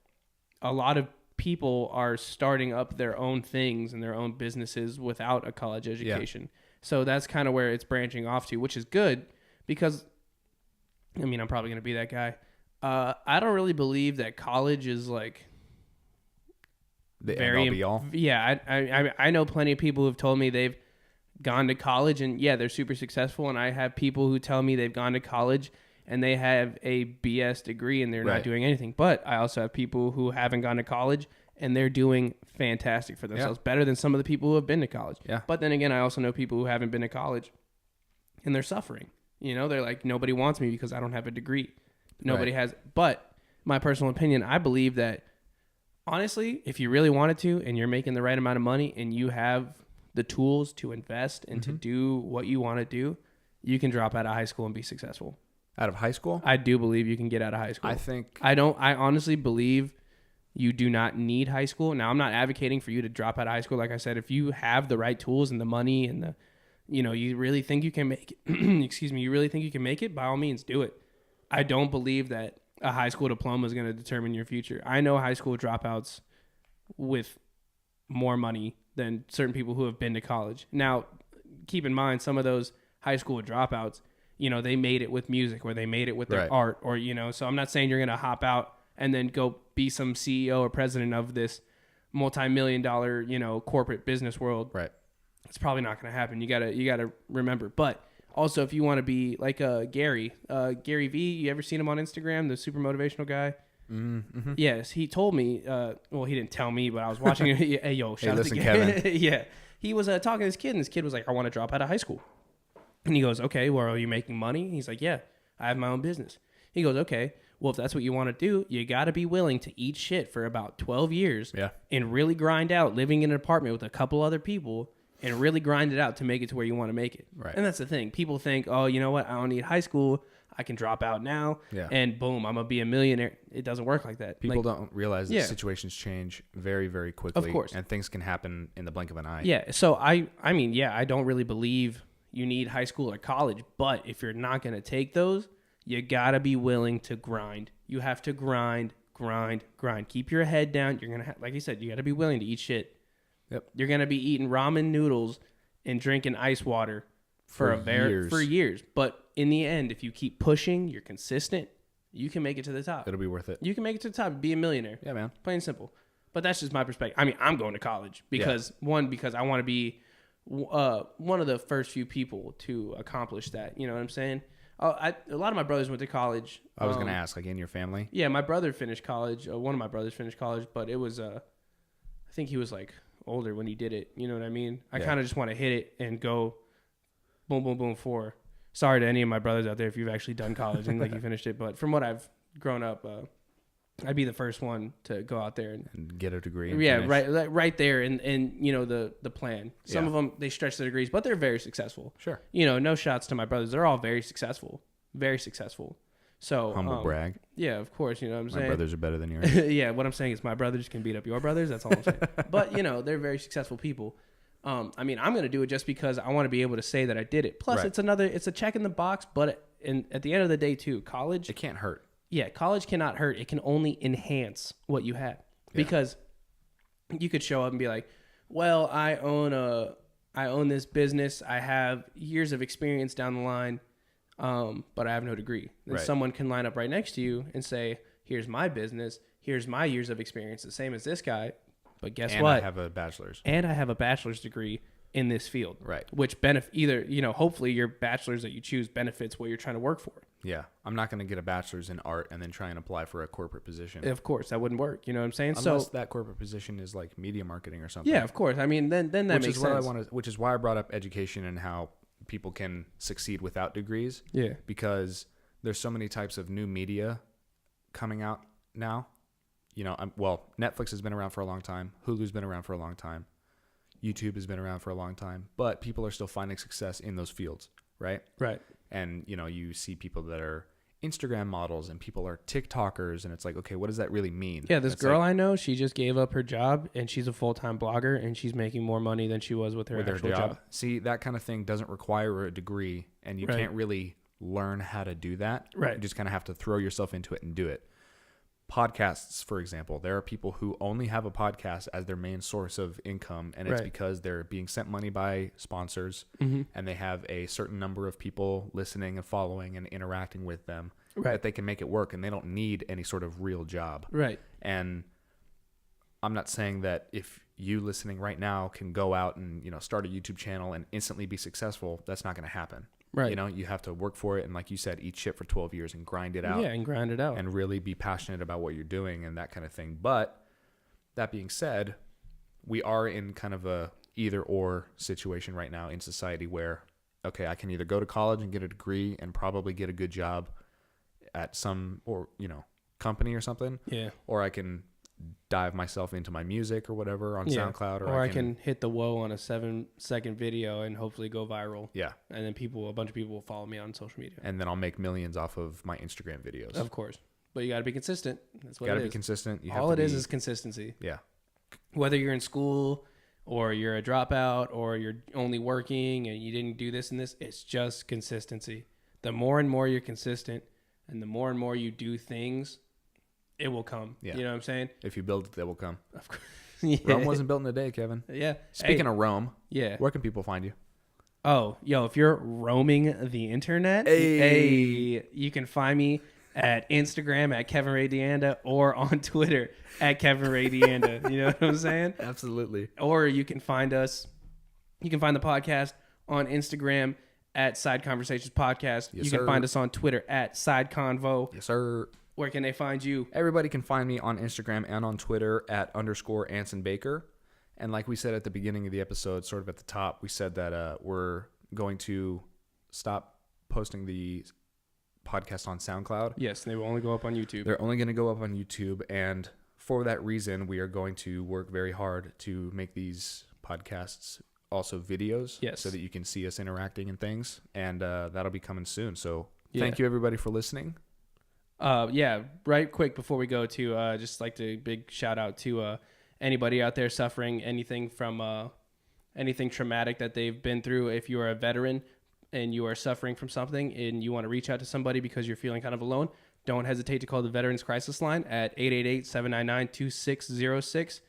a lot of people are starting up their own things and their own businesses without a college education. Yeah. So that's kind of where it's branching off to, which is good because, I mean, I'm probably going to be that guy. I don't really believe that college is like the very end all be all. Yeah, I know plenty of people who've told me they've gone to college and yeah, they're super successful. And I have people who tell me they've gone to college and they have a BS degree and they're not doing anything. But I also have people who haven't gone to college and they're doing fantastic for themselves, better than some of the people who have been to college. Yeah. But then again, I also know people who haven't been to college and they're suffering. You know, they're like, nobody wants me because I don't have a degree. Nobody has. But my personal opinion, I believe that honestly, if you really wanted to and you're making the right amount of money and you have the tools to invest and to do what you want to do, you can drop out of high school and be successful. Out of high school? I do believe you can get out of high school. I honestly believe you do not need high school. Now, I'm not advocating for you to drop out of high school. Like I said, if you have the right tools and the money and the, you really think you can make it, you really think you can make it, by all means, do it. I don't believe that a high school diploma is going to determine your future. I know high school dropouts with more money than certain people who have been to college. Now, keep in mind, some of those high school dropouts, they made it with music or they made it with their art or, so I'm not saying you're going to hop out and then go be some CEO or president of this multi-million-dollar, corporate business world. Right. It's probably not going to happen. You gotta remember. But also, if you want to be like Gary V, you ever seen him on Instagram, the super motivational guy? Mm-hmm. Yes, he told me. Well, he didn't tell me, but I was watching it. Hey, yo, shout out to Kevin. Yeah, he was talking to his kid, and his kid was like, "I want to drop out of high school." And he goes, "Okay, well, are you making money?" He's like, "Yeah, I have my own business." He goes, "Okay, well, if that's what you want to do, you got to be willing to eat shit for about 12 years and really grind out, living in an apartment with a couple other people, and really grind it out to make it to where you want to make it." Right. And that's the thing. People think, oh, you know what? I don't need high school. I can drop out now and boom, I'm going to be a millionaire. It doesn't work like that. People don't realize that situations change very, very quickly. Of course. And things can happen in the blink of an eye. Yeah. So I mean, I don't really believe you need high school or college, but if you're not going to take those, you got to be willing to grind. You have to grind. Keep your head down. You're going to like you said, you got to be willing to eat shit. Yep. You're going to be eating ramen noodles and drinking ice water for years. But in the end, if you keep pushing, you're consistent, you can make it to the top. It'll be worth it. You can make it to the top, be a millionaire. Yeah, man. Plain and simple. But that's just my perspective. I mean, I'm going to college because because I want to be one of the first few people to accomplish that. You know what I'm saying? A lot of my brothers went to college. I was going to ask, like in your family? Yeah, my brother finished college. One of my brothers finished college, but it was, I think he was like older when he did it. You know what I mean? I kind of just want to hit it and go boom, boom, boom, 4. Sorry to any of my brothers out there if you've actually done college and like you finished it. But from what I've grown up, I'd be the first one to go out there and get a degree. And finish. right there. And the plan. Some of them, they stretch their degrees, but they're very successful. Sure. No shots to my brothers. They're all very successful. Very successful. So humble brag. Yeah, of course. You know what I'm saying? My brothers are better than yours. Yeah, what I'm saying is my brothers can beat up your brothers. That's all I'm saying. But, they're very successful people. I mean, I'm going to do it just because I want to be able to say that I did it. Plus, it's a check in the box. But at the end of the day, too, college. It can't hurt. Yeah, college cannot hurt. It can only enhance what you have. Because you could show up and be like, well, I own this business. I have years of experience down the line. but I have no degree. Then Right. someone can line up right next to you and say, here's my business, here's my years of experience, the same as this guy, but guess And what? I have a bachelor's. And I have a bachelor's degree in this field. Right. Which either, hopefully your bachelor's that you choose benefits what you're trying to work for. Yeah. I'm not going to get a bachelor's in art and then try and apply for a corporate position. Of course, that wouldn't work. You know what I'm saying? Unless that corporate position is like media marketing or something. Yeah, of course. I mean, then that makes sense. Which is why I brought up education and how people can succeed without degrees. Yeah. Because there's so many types of new media coming out now. Netflix has been around for a long time. Hulu's been around for a long time. YouTube has been around for a long time. But people are still finding success in those fields, right? Right. And, you see people that are Instagram models and people are TikTokers. And it's like, okay, what does that really mean? Yeah, this girl I know, she just gave up her job and she's a full-time blogger and she's making more money than she was with her actual job. See, that kind of thing doesn't require a degree and you can't really learn how to do that. Right. You just kind of have to throw yourself into it and do it. Podcasts, for example, there are people who only have a podcast as their main source of income, and it's because they're being sent money by sponsors, and they have a certain number of people listening and following and interacting with them that they can make it work, and they don't need any sort of real job. Right. And I'm not saying that if you listening right now can go out and start a YouTube channel and instantly be successful, that's not going to happen. Right. You have to work for it. And like you said, eat shit for 12 years and grind it out. Yeah, and grind it out. And really be passionate about what you're doing and that kind of thing. But that being said, we are in kind of a either or situation right now in society where, okay, I can either go to college and get a degree and probably get a good job at some company or something. Yeah. Or I can dive myself into my music or whatever on SoundCloud, or I can hit the whoa on a 7-second video and hopefully go viral. Yeah. And then a bunch of people will follow me on social media. And then I'll make millions off of my Instagram videos. Of course. But you got to be consistent. That's what You it got is. to be consistent. All it is consistency. Yeah. Whether you're in school or you're a dropout or you're only working and you didn't do this and this, it's just consistency. The more and more you're consistent and the more and more you do things, it will come. Yeah. You know what I'm saying? If you build it, they will come. Of course. Yeah. Rome wasn't built in a day, Kevin. Yeah. Speaking of Rome, where can people find you? Oh, if you're roaming the internet, you can find me at Instagram at Kevin Ray Deanda or on Twitter at Kevin Ray Deanda. You know what I'm saying? Absolutely. Or you can find the podcast on Instagram at SideConversations Podcast. Yes, you can find us on Twitter at SideConvo. Yes, sir. Where can they find you? Everybody can find me on Instagram and on Twitter at _Anson Baker. And like we said at the beginning of the episode, sort of at the top, we said that we're going to stop posting the podcast on SoundCloud. Yes, they will only go up on YouTube. They're only going to go up on YouTube. And for that reason, we are going to work very hard to make these podcasts also videos. Yes. So that you can see us interacting and things. And that'll be coming soon. So thank you, everybody, for listening. Right quick before we go to just like to big shout out to anybody out there suffering anything from anything traumatic that they've been through. If you are a veteran and you are suffering from something and you want to reach out to somebody because you're feeling kind of alone, don't hesitate to call the Veterans Crisis Line at 888-799-2606.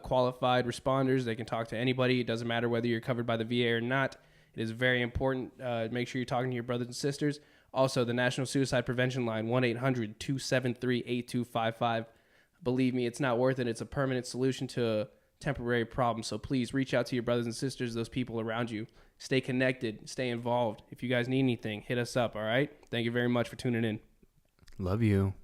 Qualified responders, they can talk to anybody. It doesn't matter whether you're covered by the VA or not. It is very important. Make sure you're talking to your brothers and sisters. Also, the National Suicide Prevention Line, 1-800-273-8255. Believe me, it's not worth it. It's a permanent solution to a temporary problem. So please reach out to your brothers and sisters, those people around you. Stay connected. Stay involved. If you guys need anything, hit us up, all right? Thank you very much for tuning in. Love you.